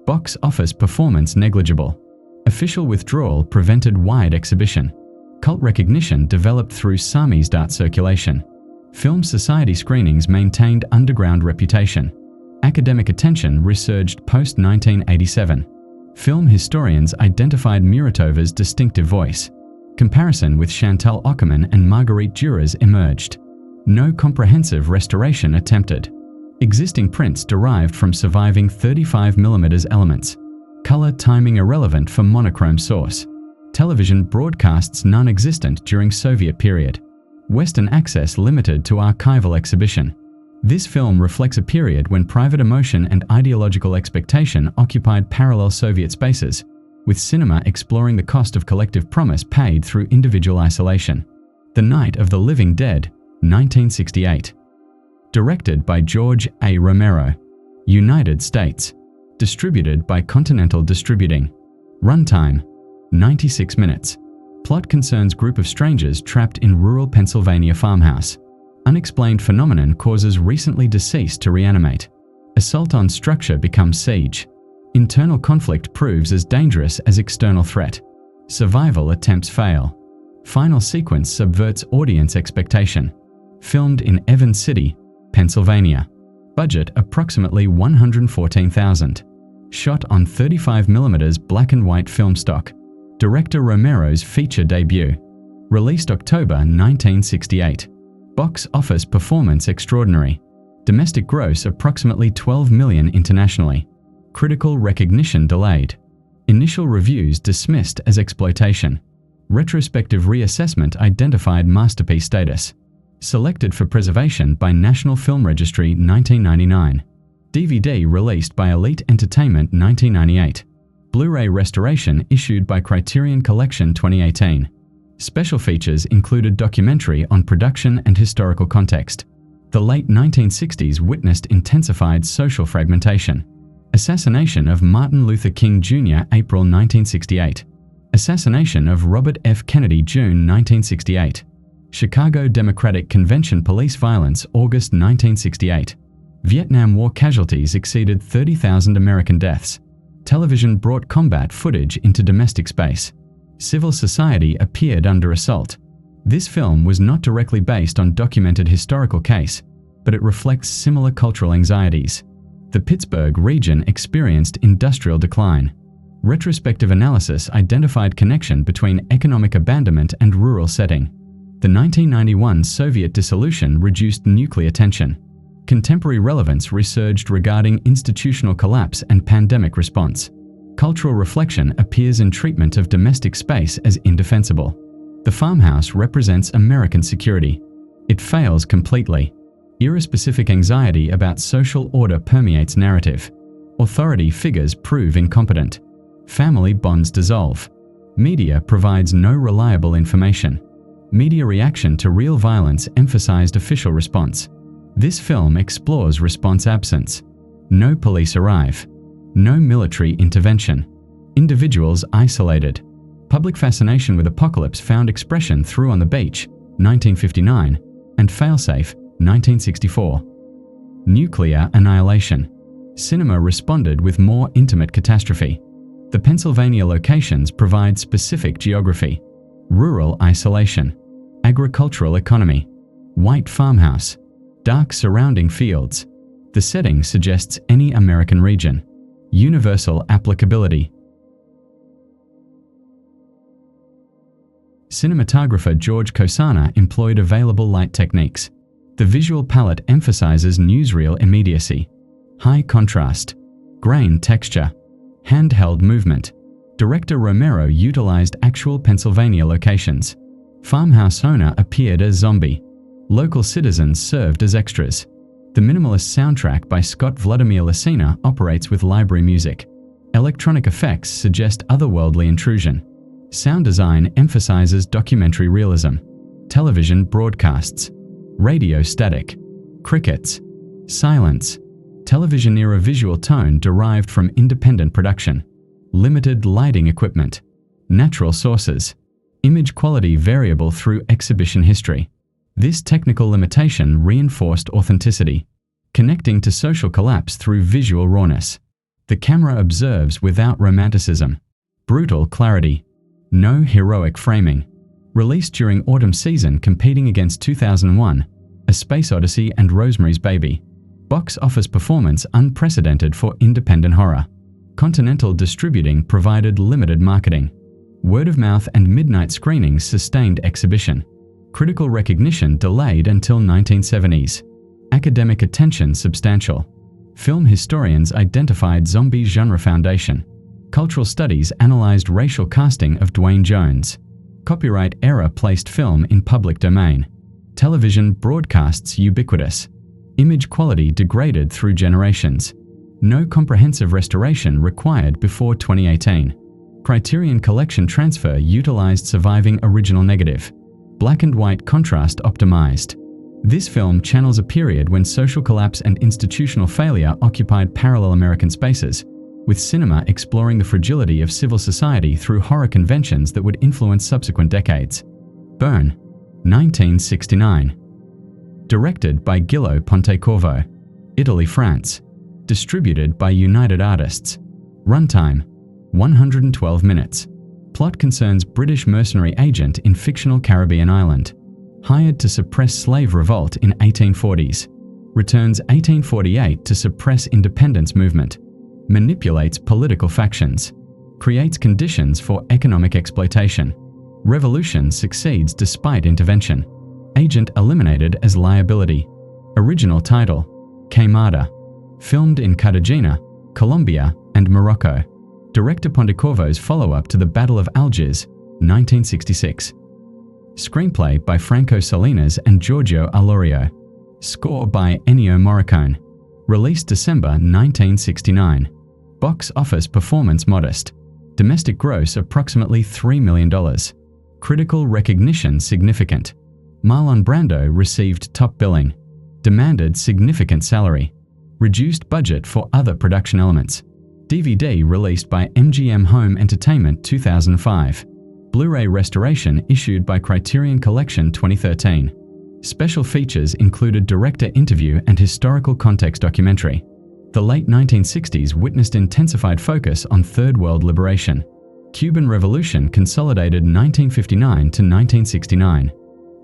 Speaker 1: Box office performance negligible. Official withdrawal prevented wide exhibition. Cult recognition developed through samizdat circulation. Film society screenings maintained underground reputation. Academic attention resurged post-1987. Film historians identified Muratova's distinctive voice. Comparison with Chantal Ockerman and Marguerite Duras emerged. No comprehensive restoration attempted. Existing prints derived from surviving 35mm elements. Color timing irrelevant for monochrome source. Television broadcasts non-existent during Soviet period. Western access limited to archival exhibition. This film reflects a period when private emotion and ideological expectation occupied parallel Soviet spaces, with cinema exploring the cost of collective promise paid through individual isolation. The Night of the Living Dead, 1968. Directed by George A. Romero. United States. Distributed by Continental Distributing. Runtime, 96 minutes. Plot concerns group of strangers trapped in rural Pennsylvania farmhouse. Unexplained phenomenon causes recently deceased to reanimate. Assault on structure becomes siege. Internal conflict proves as dangerous as external threat. Survival attempts fail. Final sequence subverts audience expectation. Filmed in Evans City, Pennsylvania. Budget approximately $114,000. Shot on 35mm black and white film stock. Director Romero's feature debut. Released October 1968. Box office performance extraordinary. Domestic gross approximately $12 million internationally. Critical recognition delayed. Initial reviews dismissed as exploitation. Retrospective reassessment identified masterpiece status. Selected for preservation by National Film Registry 1999. DVD released by Elite Entertainment 1998. Blu-ray restoration issued by Criterion Collection 2018. Special features included documentary on production and historical context. The late 1960s witnessed intensified social fragmentation. Assassination of Martin Luther King Jr. April 1968. Assassination of Robert F. Kennedy June 1968. Chicago Democratic Convention police violence August 1968. Vietnam War casualties exceeded 30,000 American deaths. Television brought combat footage into domestic space. Civil society appeared under assault. This film was not directly based on documented historical case, but it reflects similar cultural anxieties. The Pittsburgh region experienced industrial decline. Retrospective analysis identified connection between economic abandonment and rural setting. The 1991 Soviet dissolution reduced nuclear tension. Contemporary relevance resurged regarding institutional collapse and pandemic response. Cultural reflection appears in treatment of domestic space as indefensible. The farmhouse represents American security. It fails completely. Era-specific anxiety about social order permeates narrative. Authority figures prove incompetent. Family bonds dissolve. Media provides no reliable information. Media reaction to real violence emphasized official response. This film explores response absence. No police arrive. No military intervention. Individuals isolated. Public fascination with apocalypse found expression through On the Beach, 1959, and Failsafe, 1964. Nuclear annihilation. Cinema responded with more intimate catastrophe. The Pennsylvania locations provide specific geography. Rural isolation. Agricultural economy. White farmhouse. Dark surrounding fields. The setting suggests any American region. Universal applicability. Cinematographer George Cosana employed available light techniques. The visual palette emphasizes newsreel immediacy. High contrast. Grain texture. Handheld movement. Director Romero utilized actual Pennsylvania locations. Farmhouse owner appeared as zombie. Local citizens served as extras. The minimalist soundtrack by Scott Vladimir Lesina operates with library music. Electronic effects suggest otherworldly intrusion. Sound design emphasizes documentary realism. Television broadcasts. Radio static. Crickets. Silence. Television-era visual tone derived from independent production. Limited lighting equipment. Natural sources. Image quality variable through exhibition history. This technical limitation reinforced authenticity, connecting to social collapse through visual rawness. The camera observes without romanticism. Brutal clarity. No heroic framing. Released during autumn season competing against 2001, A Space Odyssey and Rosemary's Baby. Box office performance unprecedented for independent horror. Continental distributing provided limited marketing. Word of mouth and midnight screenings sustained exhibition. Critical recognition delayed until 1970s. Academic attention substantial. Film historians identified zombie genre foundation. Cultural studies analyzed racial casting of Dwayne Jones. Copyright era placed film in public domain. Television broadcasts ubiquitous. Image quality degraded through generations. No comprehensive restoration required before 2018. Criterion Collection transfer utilized surviving original negative. Black and white contrast optimized. This film channels a period when social collapse and institutional failure occupied parallel American spaces, with cinema exploring the fragility of civil society through horror conventions that would influence subsequent decades. Burn, 1969. Directed by Gillo Pontecorvo. Italy, France. Distributed by United Artists. Runtime, 112 minutes. Plot concerns British mercenary agent in fictional Caribbean island. Hired to suppress slave revolt in 1840s. Returns 1848 to suppress independence movement. Manipulates political factions. Creates conditions for economic exploitation. Revolution succeeds despite intervention. Agent eliminated as liability. Original title, Queimada. Filmed in Cartagena, Colombia, and Morocco. Director Pontecorvo's follow-up to the Battle of Algiers, 1966. Screenplay by Franco Salinas and Giorgio Alorio. Score by Ennio Morricone. Released December 1969. Box office performance modest. Domestic gross approximately $3 million. Critical recognition significant. Marlon Brando received top billing. Demanded significant salary. Reduced budget for other production elements. DVD released by MGM Home Entertainment 2005. Blu-ray restoration issued by Criterion Collection 2013. Special features included director interview and historical context documentary. The late 1960s witnessed intensified focus on Third World liberation. Cuban Revolution consolidated 1959 to 1969.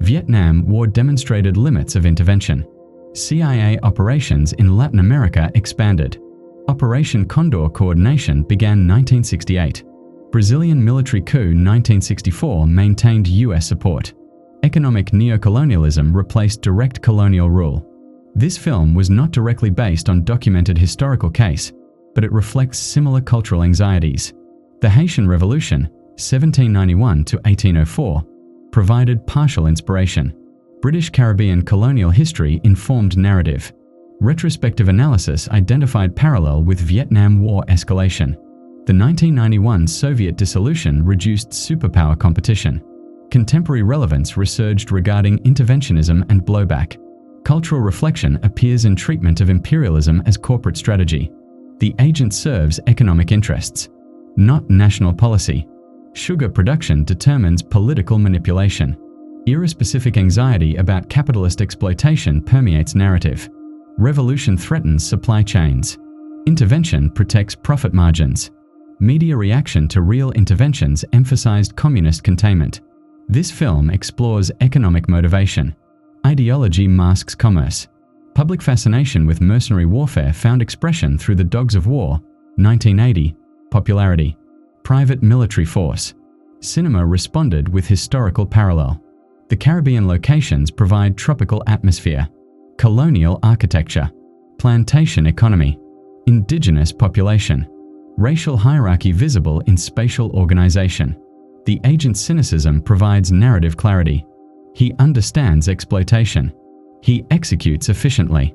Speaker 1: Vietnam War demonstrated limits of intervention. CIA operations in Latin America expanded. Operation Condor coordination began 1968. Brazilian military coup 1964 maintained US support. Economic neocolonialism replaced direct colonial rule. This film was not directly based on documented historical case, but it reflects similar cultural anxieties. The Haitian Revolution, 1791 to 1804, provided partial inspiration. British Caribbean colonial history informed narrative. Retrospective analysis identified parallel with Vietnam War escalation. The 1991 Soviet dissolution reduced superpower competition. Contemporary relevance resurged regarding interventionism and blowback. Cultural reflection appears in treatment of imperialism as corporate strategy. The agent serves economic interests, not national policy. Sugar production determines political manipulation. Era-specific anxiety about capitalist exploitation permeates narrative. Revolution threatens supply chains. Intervention protects profit margins. Media reaction to real interventions emphasized communist containment. This film explores economic motivation. Ideology masks commerce. Public fascination with mercenary warfare found expression through The Dogs of War, 1980. Popularity. Private military force. Cinema responded with historical parallel. The Caribbean locations provide tropical atmosphere. Colonial architecture. Plantation economy. Indigenous population. Racial hierarchy visible in spatial organization. The agent's cynicism provides narrative clarity. He understands exploitation. He executes efficiently.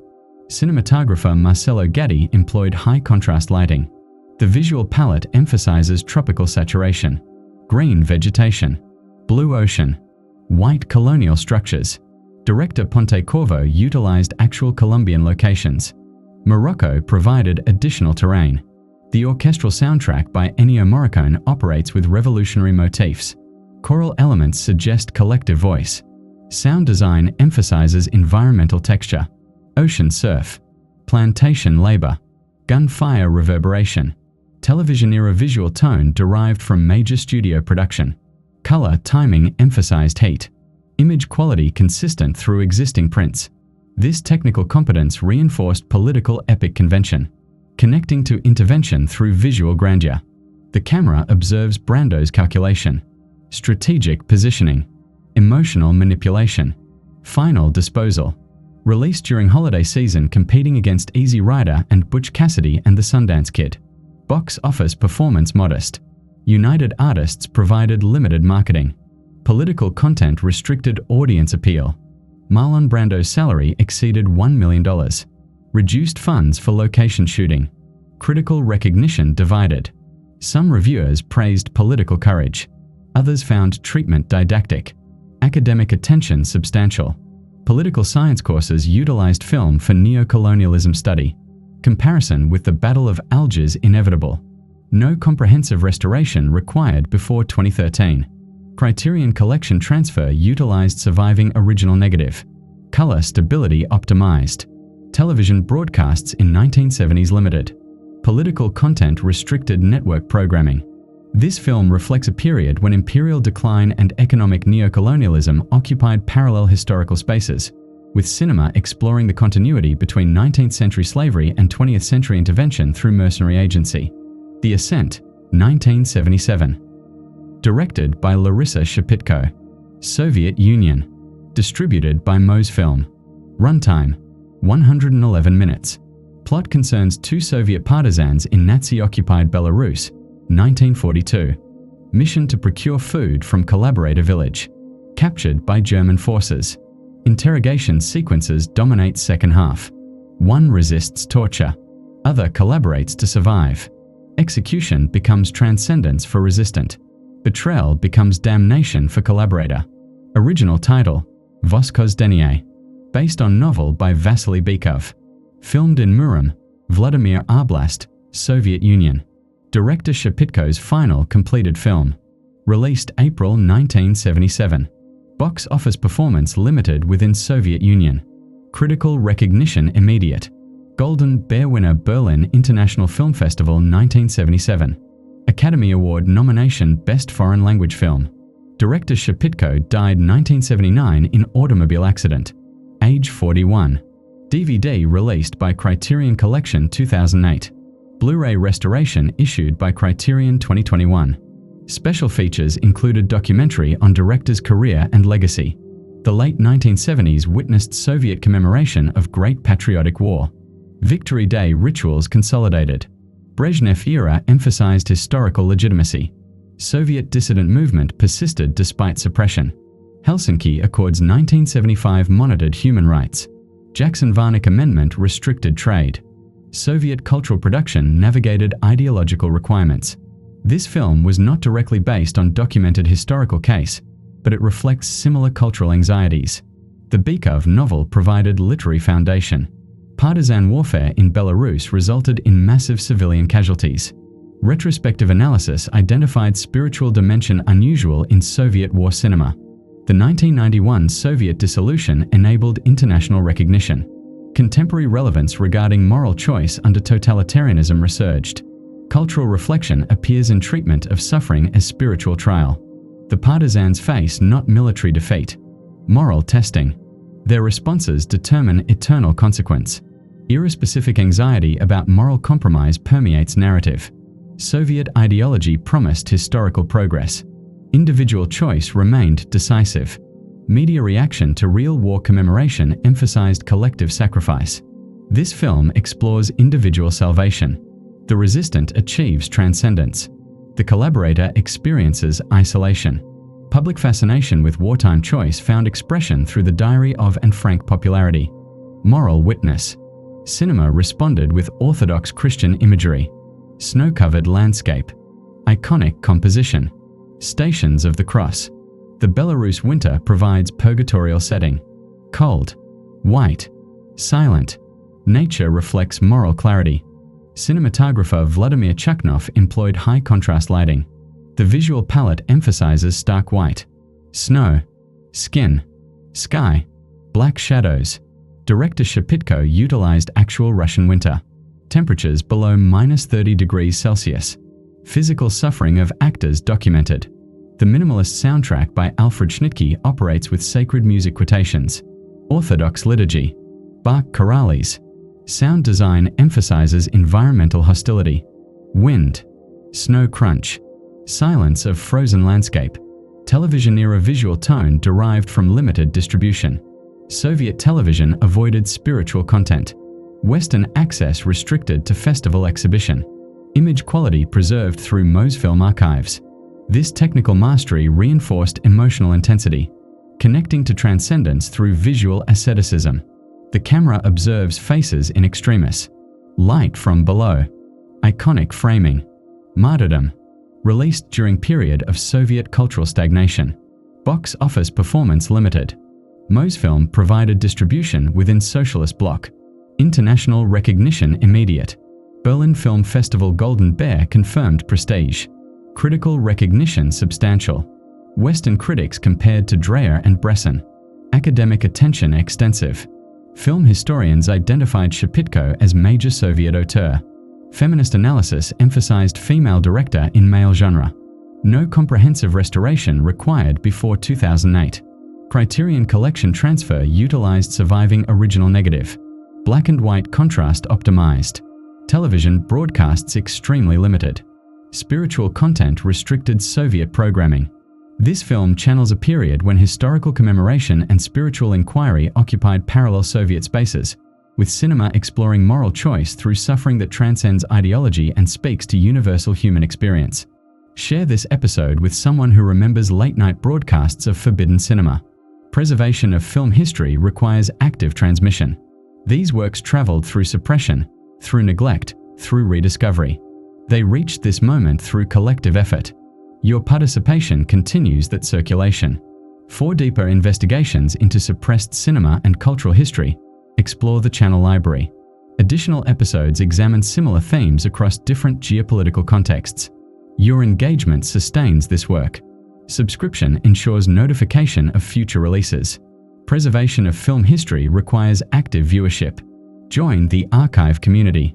Speaker 1: Cinematographer Marcelo Gatti employed high-contrast lighting. The visual palette emphasizes tropical saturation. Green vegetation. Blue ocean. White colonial structures. Director Ponte Corvo utilized actual Colombian locations. Morocco provided additional terrain. The orchestral soundtrack by Ennio Morricone operates with revolutionary motifs. Choral elements suggest collective voice. Sound design emphasizes environmental texture. Ocean surf. Plantation labor. Gunfire reverberation. Television-era visual tone derived from major studio production. Color timing emphasized heat. Image quality consistent through existing prints. This technical competence reinforced political epic convention, connecting to intervention through visual grandeur. The camera observes Brando's calculation. Strategic positioning. Emotional manipulation. Final disposal. Released during holiday season competing against Easy Rider and Butch Cassidy and the Sundance Kid. Box office performance modest. United Artists provided limited marketing. Political content restricted audience appeal. Marlon Brando's salary exceeded $1 million. Reduced funds for location shooting. Critical recognition divided. Some reviewers praised political courage. Others found treatment didactic. Academic attention substantial. Political science courses utilized film for neo-colonialism study. Comparison with the Battle of Algiers inevitable. No comprehensive restoration required before 2013. Criterion Collection transfer utilized surviving original negative. Color stability optimized. Television broadcasts in 1970s limited. Political content restricted network programming. This film reflects a period when imperial decline and economic neocolonialism occupied parallel historical spaces, with cinema exploring the continuity between 19th century slavery and 20th century intervention through mercenary agency. The Ascent, 1977. Directed by Larissa Shepitko. Soviet Union. Distributed by Mosfilm. Runtime, 111 minutes. Plot concerns two Soviet partisans in Nazi-occupied Belarus, 1942. Mission to procure food from collaborator village. Captured by German forces. Interrogation sequences dominate second half. One resists torture. Other collaborates to survive. Execution becomes transcendence for resistant. Betrayal becomes damnation for collaborator. Original title, Voskosdenie. Based on novel by Vasily Bykov. Filmed in Murom, Vladimir Oblast, Soviet Union. Director Shepitko's final completed film. Released April 1977. Box office performance limited within Soviet Union. Critical recognition immediate. Golden Bear winner Berlin International Film Festival 1977. Academy Award nomination Best Foreign Language Film. Director Shepitko died 1979 in automobile accident. Age 41. DVD released by Criterion Collection 2008. Blu-ray restoration issued by Criterion 2021. Special features included documentary on director's career and legacy. The late 1970s witnessed Soviet commemoration of Great Patriotic War. Victory Day rituals consolidated. Brezhnev era emphasized historical legitimacy. Soviet dissident movement persisted despite suppression. Helsinki Accords 1975 monitored human rights. Jackson-Varnick Amendment restricted trade. Soviet cultural production navigated ideological requirements. This film was not directly based on documented historical case, but it reflects similar cultural anxieties. The Bykov novel provided literary foundation. Partisan warfare in Belarus resulted in massive civilian casualties. Retrospective analysis identified spiritual dimension unusual in Soviet war cinema. The 1991 Soviet dissolution enabled international recognition. Contemporary relevance regarding moral choice under totalitarianism resurged. Cultural reflection appears in treatment of suffering as spiritual trial. The partisans face not military defeat. Moral testing. Their responses determine eternal consequence. Era-specific anxiety about moral compromise permeates narrative. Soviet ideology promised historical progress. Individual choice remained decisive. Media reaction to real war commemoration emphasized collective sacrifice. This film explores individual salvation. The resistant achieves transcendence. The collaborator experiences isolation. Public fascination with wartime choice found expression through the Diary of Anne Frank popularity. Moral witness. Cinema responded with orthodox Christian imagery. Snow-covered landscape. Iconic composition. Stations of the Cross. The Belarus winter provides purgatorial setting. Cold. White. Silent. Nature reflects moral clarity. Cinematographer Vladimir Chuknov employed high-contrast lighting. The visual palette emphasizes stark white. Snow. Skin. Sky. Black shadows. Director Shepitko utilized actual Russian winter. Temperatures below -30 degrees Celsius. Physical suffering of actors documented. The minimalist soundtrack by Alfred Schnittke operates with sacred music quotations. Orthodox liturgy. Bach chorales. Sound design emphasizes environmental hostility. Wind. Snow crunch. Silence of frozen landscape. Television-era visual tone derived from limited distribution. Soviet television avoided spiritual content. Western access restricted to festival exhibition. Image quality preserved through Mosfilm archives. This technical mastery reinforced emotional intensity, connecting to transcendence through visual asceticism. The camera observes faces in extremis. Light from below. Iconic framing. Martyrdom. Released during period of Soviet cultural stagnation. Box office performance limited. Mosfilm provided distribution within socialist bloc. International recognition immediate. Berlin Film Festival Golden Bear confirmed prestige. Critical recognition substantial. Western critics compared to Dreyer and Bresson. Academic attention extensive. Film historians identified Shepitko as major Soviet auteur. Feminist analysis emphasized female director in male genre. No comprehensive restoration required before 2008. Criterion Collection transfer utilized surviving original negative. Black and white contrast optimized. Television broadcasts extremely limited. Spiritual content restricted Soviet programming. This film channels a period when historical commemoration and spiritual inquiry occupied parallel Soviet spaces, with cinema exploring moral choice through suffering that transcends ideology and speaks to universal human experience. Share this episode with someone who remembers late-night broadcasts of forbidden cinema. Preservation of film history requires active transmission. These works traveled through suppression, through neglect, through rediscovery. They reached this moment through collective effort. Your participation continues that circulation. For deeper investigations into suppressed cinema and cultural history, explore the channel library. Additional episodes examine similar themes across different geopolitical contexts. Your engagement sustains this work. Subscription ensures notification of future releases. Preservation of film history requires active viewership. Join the archive community.